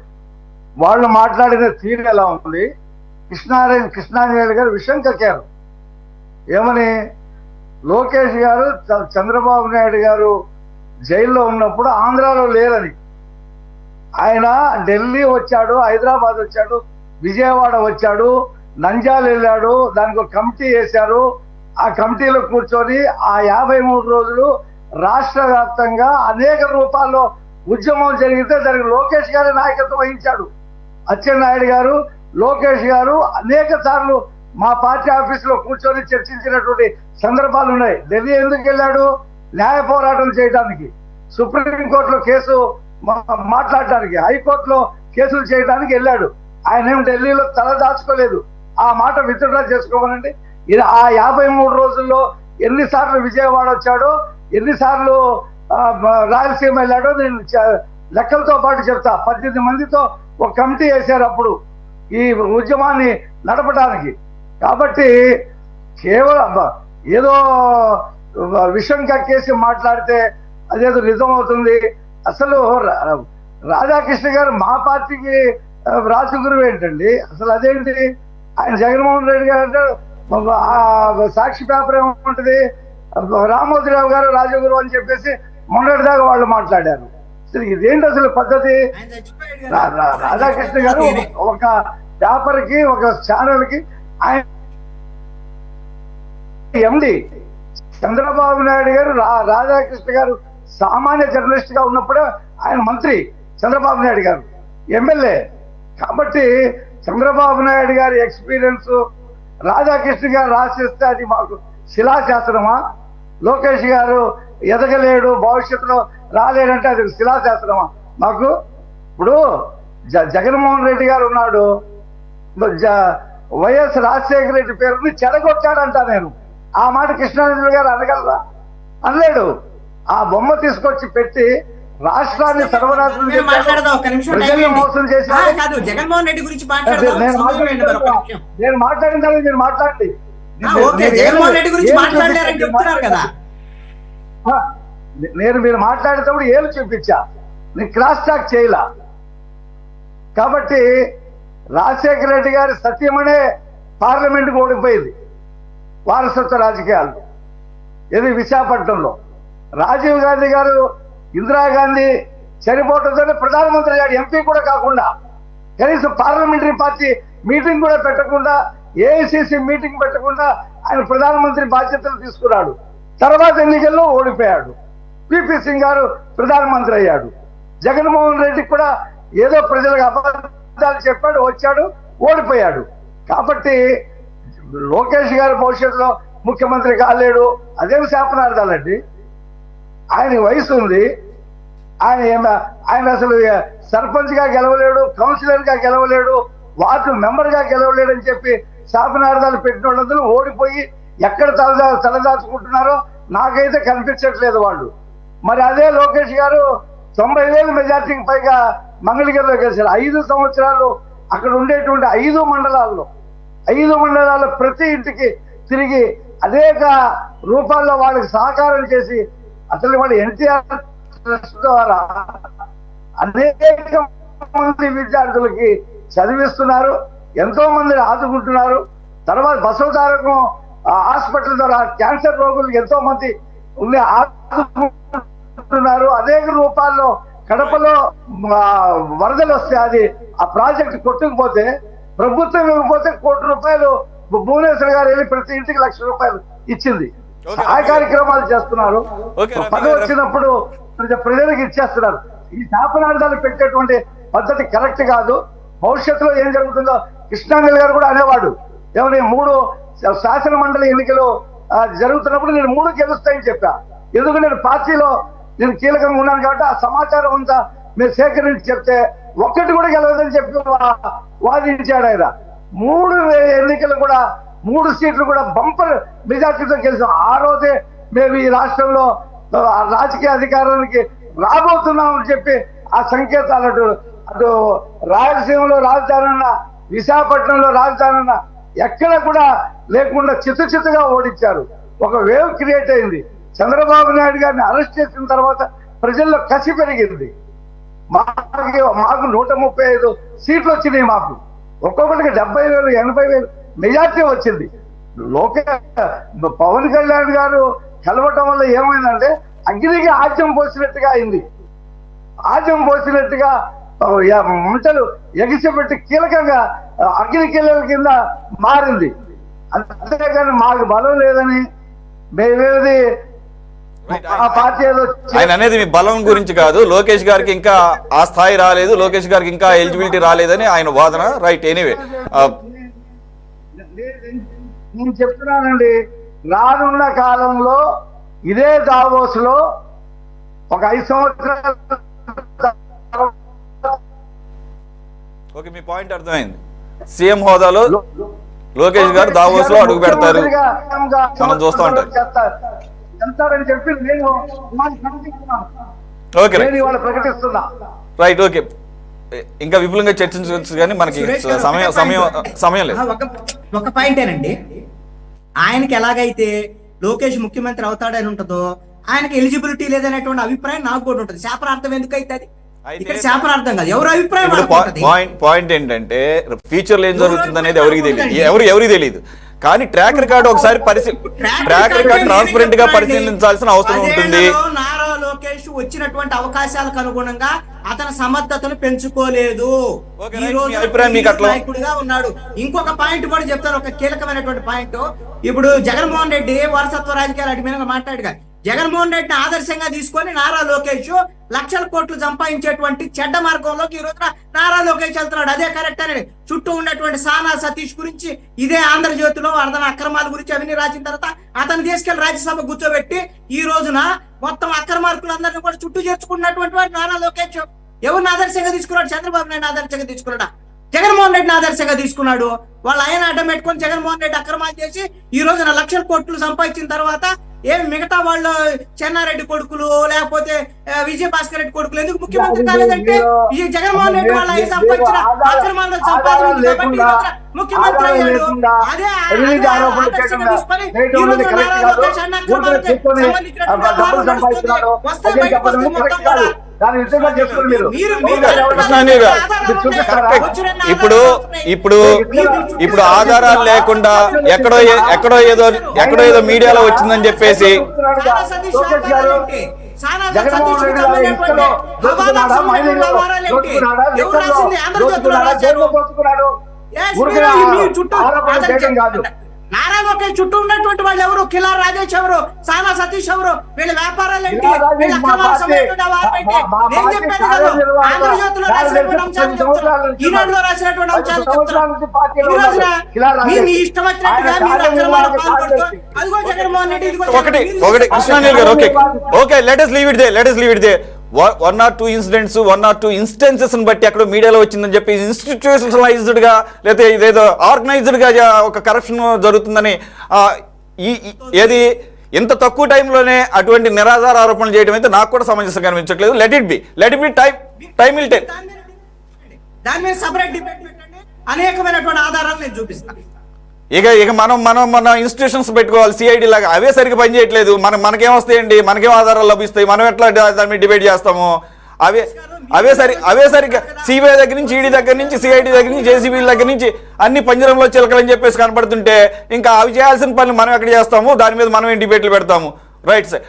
వాళ్ళు మాట్లాడిన తీరు ఎలా ఉంది? కృష్ణాంజనేయులు గారు విషయం కక్కారు. ఏమని? లోకేష్ గారు చంద్రబాబు నాయుడు గారు జైల్లో ఉన్నప్పుడు ఆంధ్రాలో లేరని. ఆయన ఢిల్లీ వచ్చాడు, హైదరాబాద్ వచ్చాడు, విజయవాడ వచ్చాడు, నంద్యాల వెళ్ళాడు. దానికి ఒక కమిటీ వేశారు. ఆ కమిటీలో కూర్చొని ఆ 53 రోజులు రాష్ట్ర వ్యాప్తంగా అనేక రూపాల్లో ఉద్యమం జరిగితే దానికి లోకేష్ గారి నాయకత్వం వహించాడు. అచ్చెన్నాయుడు గారు, లోకేష్ గారు అనేక సార్లు మా పార్టీ ఆఫీసులో కూర్చొని చర్చించినటువంటి సందర్భాలు ఉన్నాయి. ఢిల్లీ ఎందుకు వెళ్ళాడు? న్యాయ పోరాటం చేయడానికి, సుప్రీంకోర్టులో కేసు మాట్లాడటానికి, హైకోర్టులో కేసులు చేయడానికి వెళ్ళాడు. ఆయన ఏం ఢిల్లీలో తల దాచుకోలేదు. ఆ మాట విత్డ్రా చేసుకోమనండి. ఇది ఆ 53 రోజుల్లో ఎన్నిసార్లు విజయవాడ వచ్చాడో, ఎన్నిసార్లు రాయలసీమ వెళ్ళాడో నేను లెక్కలతో పాటు చెప్తా. 18 మందితో ఒక కమిటీ వేశారు అప్పుడు ఈ ఉద్యమాన్ని నడపడానికి. కాబట్టి కేవలం ఏదో విషయం కక్కేసి మాట్లాడితే అదేదో నిజం అవుతుంది. అసలు రాధాకృష్ణ గారు మా పార్టీకి రాజగురువు ఏంటండి? అసలు అదేంటి? ఆయన జగన్మోహన్ రెడ్డి గారు అంటే సాక్షి పేపర్ ఏముంటుంది, రామోజీరావు గారు రాజగురువు అని చెప్పేసి మొన్నటిదాకా వాళ్ళు మాట్లాడారు. అసలు ఇదేంటి అసలు పద్ధతి? రాధాకృష్ణ గారు ఒక పేపర్ కి, ఒక ఛానల్ కి ఆయన ఎండి. చంద్రబాబు నాయుడు గారు, రాధాకృష్ణ గారు సామాన్య జర్నలిస్ట్ గా ఉన్నప్పుడే ఆయన మంత్రి, చంద్రబాబు నాయుడు గారు ఎమ్మెల్యే. కాబట్టి చంద్రబాబు నాయుడు గారి ఎక్స్పీరియన్స్ రాధాకృష్ణ గారు రాసిస్తే అది మాకు శిలాశాసనమా? లోకేష్ గారు ఎదగలేడు, భవిష్యత్తులో రాలేడంటే అది శిలాశాసనమా మాకు? ఇప్పుడు జగన్మోహన్ రెడ్డి గారు ఉన్నాడు, వైఎస్ రాజశేఖర రెడ్డి పేరుని చెడగొట్టాడంట. నేను ఆ మాట కృష్ణారెడ్డి గారు అనగలరా? అనలేడు. ఆ బొమ్మ తీసుకొచ్చి పెట్టి రాష్ట్రాన్ని సర్వనాశనం మోసం చేశారు. జగన్మోహన్ రెడ్డి గురించి నేను మాట్లాడిన తర్వాత మీరు మాట్లాడండి. జగన్మోహన్ రెడ్డి గురించి మాట్లాడారని చెప్తున్నారు కదా. నేను మీరు మాట్లాడేటప్పుడు ఏళ్ళు చూపించా, నేను క్రాస్ టాక్ చేయలా. కాబట్టి రాజశేఖర రెడ్డి గారి సత్యమనే పార్లమెంట్కి ఓడిపోయింది వారసత్వ రాజకీయాలు. ఇది విశాఖపట్నంలో రాజీవ్ గాంధీ గారు, ఇందిరాగాంధీ చనిపోవడంతోనే ప్రధానమంత్రి అయ్యాడు, ఎంపీ కూడా కాకుండా. కనీసం పార్లమెంటరీ పార్టీ మీటింగ్ కూడా పెట్టకుండా, ఏఐసిసి మీటింగ్ పెట్టకుండా ఆయన ప్రధానమంత్రి బాధ్యతలు తీసుకున్నాడు. తర్వాత ఎన్నికల్లో ఓడిపోయాడు. పిపి సింగ్ గారు ప్రధానమంత్రి అయ్యాడు. జగన్మోహన్ రెడ్డికి కూడా ఏదో ప్రజలకు అబద్ధాలు చెప్పాడు, వచ్చాడు, ఓడిపోయాడు. కాబట్టి లోకేష్ గారు భవిష్యత్తులో ముఖ్యమంత్రి కాలేడు, అదేం శాపనార్థాలండి. ఆయన వయసు ఉంది, ఆయన అసలు సర్పంచ్గా గెలవలేడు, కౌన్సిలర్గా గెలవలేడు, వార్డు మెంబర్గా గెలవలేడు అని చెప్పి శాపనార్థాలు పెట్టిన వాళ్ళందరూ ఓడిపోయి ఎక్కడ తలదాచుకుంటున్నారో నాకైతే కనిపించట్లేదు వాళ్ళు. మరి అదే లోకేష్ గారు 90,000 మెజార్టీకి పైగా మంగళగిరిలో గెలిచారు. 5 సంవత్సరాలు అక్కడ ఉండేటువంటి 5 మండలాల్లో ప్రతి ఇంటికి తిరిగి అనేక రూపాల్లో వాళ్ళకి సహకారం చేసి అసలు వాళ్ళు ఎన్టీఆర్ ట్రస్ట్ ద్వారా అనేక మంది విద్యార్థులకి చదివిస్తున్నారు, ఎంతో మందిని ఆదుకుంటున్నారు. తర్వాత బసవతారకం హాస్పిటల్ ద్వారా క్యాన్సర్ రోగులకు ఎంతో మంది ఉండి ఆదుకుంటున్నారు. అనేక రూపాల్లో కడపలో వరదలు వస్తే అది ఆ ప్రాజెక్ట్ కొట్టుకుపోతే ప్రభుత్వం ఇవ్వకపోతే ₹1,00,00,000 భువనేశ్వర్ గారు వెళ్ళి ప్రతి ఇంటికి ₹1,00,000 ఇచ్చింది. ఆ కార్యక్రమాలు చేస్తున్నారు. పని వచ్చినప్పుడు ప్రజలకు ఇచ్చేస్తున్నారు. ఈ శాపనార్థాలు పెట్టేటువంటి పద్ధతి కరెక్ట్ కాదు. భవిష్యత్తులో ఏం జరుగుతుందో కృష్ణాంజలి గారు కూడా అనేవాడు, ఏమని 3 శాసన మండలి ఎన్నికలు జరుగుతున్నప్పుడు నేను 3 గెలుస్తాయని చెప్పా. ఎందుకు నేను పార్టీలో నేను కీలకంగా ఉన్నాను కాబట్టి ఆ సమాచారం అంతా మీరు సేకరించి చెప్తే ఒక్కటి కూడా గెలవదని చెప్పి వాదించాడు ఆయన. 3 ఎన్నికలు కూడా 3 సీట్లు కూడా బంపర్ మెజార్టీతో గెలిచాం. ఆ రోజే మేము ఈ రాష్ట్రంలో రాజకీయ అధికారానికి రాబోతున్నామని చెప్పి ఆ సంకేతాలు అటు రాయలసీమలో రాజధాని అన్న, విశాఖపట్నంలో రాజధాని అన్న ఎక్కడ కూడా లేకుండా చిత్తుగా ఓడించారు. ఒక వేవ్ క్రియేట్ అయింది. చంద్రబాబు నాయుడు గారిని అరెస్ట్ చేసిన తర్వాత ప్రజల్లో కసి పెరిగింది. మాకు 135 సీట్లు వచ్చినాయి. మాకు ఒక్కొక్కటికి 70,000 80,000 మెజార్టీ వచ్చింది. పవన్ కళ్యాణ్ గారు కలవటం వల్ల ఏమైందంటే అగ్నికి ఆజ్యం పోసినట్టుగా అయింది. ఆజ్యం పోసినట్టుగా మంటలు ఎగిసిపెట్టి కీలకంగా అగ్నికిల్లల కింద మారింది. అంతేగాని మాకు బలం లేదని మేమేది ఆ పార్టీ ఏదో ఆయన అనేది మీ బలం గురించి కాదు, లోకేష్ గారికి ఇంకా ఆ స్థాయి రాలేదు, లోకేష్ గారికి ఇంకా ఎలిజిబిలిటీ రాలేదని ఆయన వాదన. రైట్, ఎనీవే నేను చెప్తున్నానండి, రానున్న కాలంలో ఇదే దావోస్ లో ఒక 5 సంవత్సరాల ఓకే, మీ పాయింట్ అర్థమైంది. సీఎం హోదాలో లోకేష్ గారు దావోస్ లో అడుగు పెడతారు, మనం చూస్తూ ఉంటారు. చెప్పి నేను ఓకే ప్రకటిస్తున్నా. Right, okay. ఇంకా విపులంగా చర్చించవచ్చు కానీ మనకి సమయం లేదు. ఒక పాయింటేనండి, ఆయనకి ఎలాగైతే లోకేష్ ముఖ్యమంత్రి అవుతాడని ఉంటుందో ఆయనకి ఎలిజిబిలిటీ లేదనేటువంటి అభిప్రాయం నాకు కూడా ఉంటుంది. శాపనార్థం ఎందుకు అవుతుంది? ఇక్కడ శాపనార్థం కాదు, ఎవరు అభిప్రాయం. పాయింట్ ఏంటంటే ఫ్యూచర్ లో ఏం జరుగుతుంది అనేది ఎవరికి తెలియదు, ఎవరికి తెలియదు. కానీ ట్రాక్ రికార్డ్ ఒకసారి ట్రాన్స్పరెంట్ గా పరిశీలించాల్సిన అవసరం ఉంటుంది. నారా లోకేష్ వచ్చినటువంటి అవకాశాలకు అనుగుణంగా అతని సమర్థతను పెంచుకోలేదు, ఈ రోజు నాయకుడిగా ఉన్నాడు. ఇంకొక పాయింట్ కూడా చెప్తాను, ఒక కీలకమైనటువంటి పాయింట్. ఇప్పుడు జగన్మోహన్ రెడ్డి వారసత్వ రాజకీయాలు అటు మీద మాట్లాడుగా, జగన్మోహన్ రెడ్డిని ఆదర్శంగా తీసుకొని నారా లోకేష్ లక్షల కోట్లు సంపాదించేటువంటి చెడ్డ మార్గంలోకి ఈ రోజున నారా లోకేష్ వెళ్తున్నాడు. అదే కరెక్ట్ అనేది చుట్టూ ఉన్నటువంటి సానా సతీష్ గురించి ఇదే ఆంధ్రజ్యోతిలో అర్థం అక్రమాల గురించి అవన్నీ రాసిన తర్వాత అతను తీసుకెళ్లి రాజ్యసభ కూర్చోబెట్టి ఈ రోజున మొత్తం అక్రమార్కులందరినీ కూడా చుట్టూ చేర్చుకున్నటువంటి వాడు నారా లోకేష్. ఎవరిని ఆదర్శంగా తీసుకున్నాడు? చంద్రబాబు నాయుడు ఆదర్శంగా తీసుకున్నాడా? జగన్మోహన్ రెడ్డిని ఆదర్శంగా తీసుకున్నాడు. వాళ్ళ ఆయన అడ్డం పెట్టుకొని జగన్మోహన్ రెడ్డి అక్రమాలు చేసి ఈ రోజున లక్షల కోట్లు సంపాదించిన తర్వాత ఏం మిగతా వాళ్ళు చెన్నారెడ్డి కొడుకులు లేకపోతే విజయభాస్కర్ రెడ్డి కొడుకులు ఎందుకు ముఖ్యమంత్రి కాలేదంటే ఈ జగన్మోహన్ రెడ్డి వాళ్ళ ఆయన సంపాదించిన అక్రమాల్లో సంపాదన ఉంది కాబట్టి ముఖ్యమంత్రి అయ్యాడు. అదే ఆదర్శంగా తీసుకొని ఈ రోజు నారా లోకేష్ అన్న అక్రమాలకి సంబంధించినటువంటి వస్తే బయటకు మొత్తం కూడా ఇప్పుడు ఆధారాలు లేకుండా ఎక్కడో ఏదో మీడియాలో వచ్చిందని చెప్పేసి నారా లోకేష్ చుట్టూ ఉన్నటువంటి వాళ్ళు ఎవరు? కిలా రాజేష్ ఎవరు? సానా సతీష్ ఎవరు? వీళ్ళ వ్యాపారాలు ఏంటి? వీళ్ళ అక్రమాల సమయంలో నేను చెప్పేది కాదు. ఆంధ్రజ్యోతిలో రాసినటువంటి అంశాలు చెప్తున్నారు, ఈనాడులో రాసినటువంటి అంశాలు చెప్తున్నారు. మీ ఇష్టం వచ్చినట్టుగా మీరు అక్రమాలు పాల్పడుతూ అదిగో జగన్మోహన్ రెడ్డి ఒకటి కృష్ణానీల్ గారు okay let us leave it there. One or two instances బట్టి అక్కడ మీడియాలో వచ్చిందని చెప్పి ఇన్స్టిట్యూషనలైజ్డ్ గా లేదా ఇదేదో ఆర్గనైజ్డ్ గా ఒక కరప్షన్ జరుగుతుందని ఏది ఇంత తక్కువ టైంలోనే అటువంటి నిరాధార ఆరోపణలు చేయడం అయితే నాకు కూడా సమంజసంగా అనిపించట్లేదు. Let it be time will tell. దాని మీద సపరేట్ డిబేట్ పెట్టండి, అనేకమైనటువంటి ఆధారాలు నేను చూపిస్తాను. ఇక మనం మన ఇన్స్టిట్యూషన్స్ పెట్టుకోవాలి, సిఐడి లాగా. అవే సరిగ్గా పనిచేయట్లేదు. మనకేం వస్తాయండి? మనకేం ఆధారాలు లభిస్తాయి? మనం ఎట్లా దాని మీద డిబేట్ చేస్తాము? అవే సరిగ్గా సిబిఐ దగ్గర నుంచి, ఈడీ దగ్గర నుంచి, సిఐడి దగ్గర నుంచి, జేసీబీల దగ్గర నుంచి అన్ని పంజరంలో చిలకలని చెప్పేసి కనపడుతుంటే ఇంకా అవి చేయాల్సిన పనులు మనం ఎక్కడ చేస్తాము? దాని మీద మనం ఏం డిబేట్లు పెడతాము? రైట్ సార్,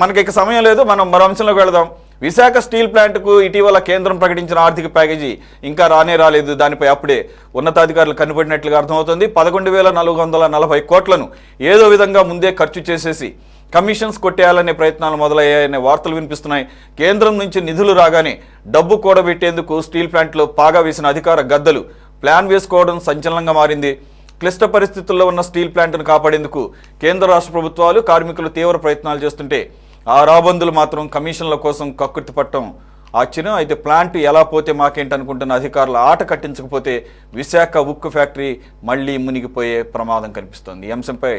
మనకి ఇక సమయం లేదు, మనం మరో అంశంలోకి వెళదాం. విశాఖ స్టీల్ ప్లాంట్కు ఇటీవల కేంద్రం ప్రకటించిన ఆర్థిక ప్యాకేజీ ఇంకా రాలేదు. దానిపై అప్పుడే ఉన్నతాధికారులు కనిపడినట్లుగా అర్థమవుతుంది. 11,440 కోట్లను ఏదో విధంగా ముందే ఖర్చు చేసేసి కమిషన్స్ కొట్టేయాలనే ప్రయత్నాలు మొదలయ్యాయనే వార్తలు వినిపిస్తున్నాయి. కేంద్రం నుంచి నిధులు రాగానే డబ్బు కూడబెట్టేందుకు స్టీల్ ప్లాంట్లో పాగా వేసిన అధికార గద్దలు ప్లాన్ వేసుకోవడం సంచలనంగా మారింది. క్లిష్ట పరిస్థితుల్లో ఉన్న స్టీల్ ప్లాంట్ను కాపాడేందుకు కేంద్ర రాష్ట్ర ప్రభుత్వాలు, కార్మికులు తీవ్ర ప్రయత్నాలు చేస్తుంటే ఆ రాబందులు మాత్రం కమిషన్ల కోసం కక్కుర్తి పట్టడం ఆశ్చర్యం. అయితే ప్లాంట్ ఎలా పోతే మాకేంటనుకుంటున్న అధికారుల ఆట కట్టించకపోతే విశాఖ ఉక్కు ఫ్యాక్టరీ మళ్లీ మునిగిపోయే ప్రమాదం కనిపిస్తోంది. ఈ అంశంపై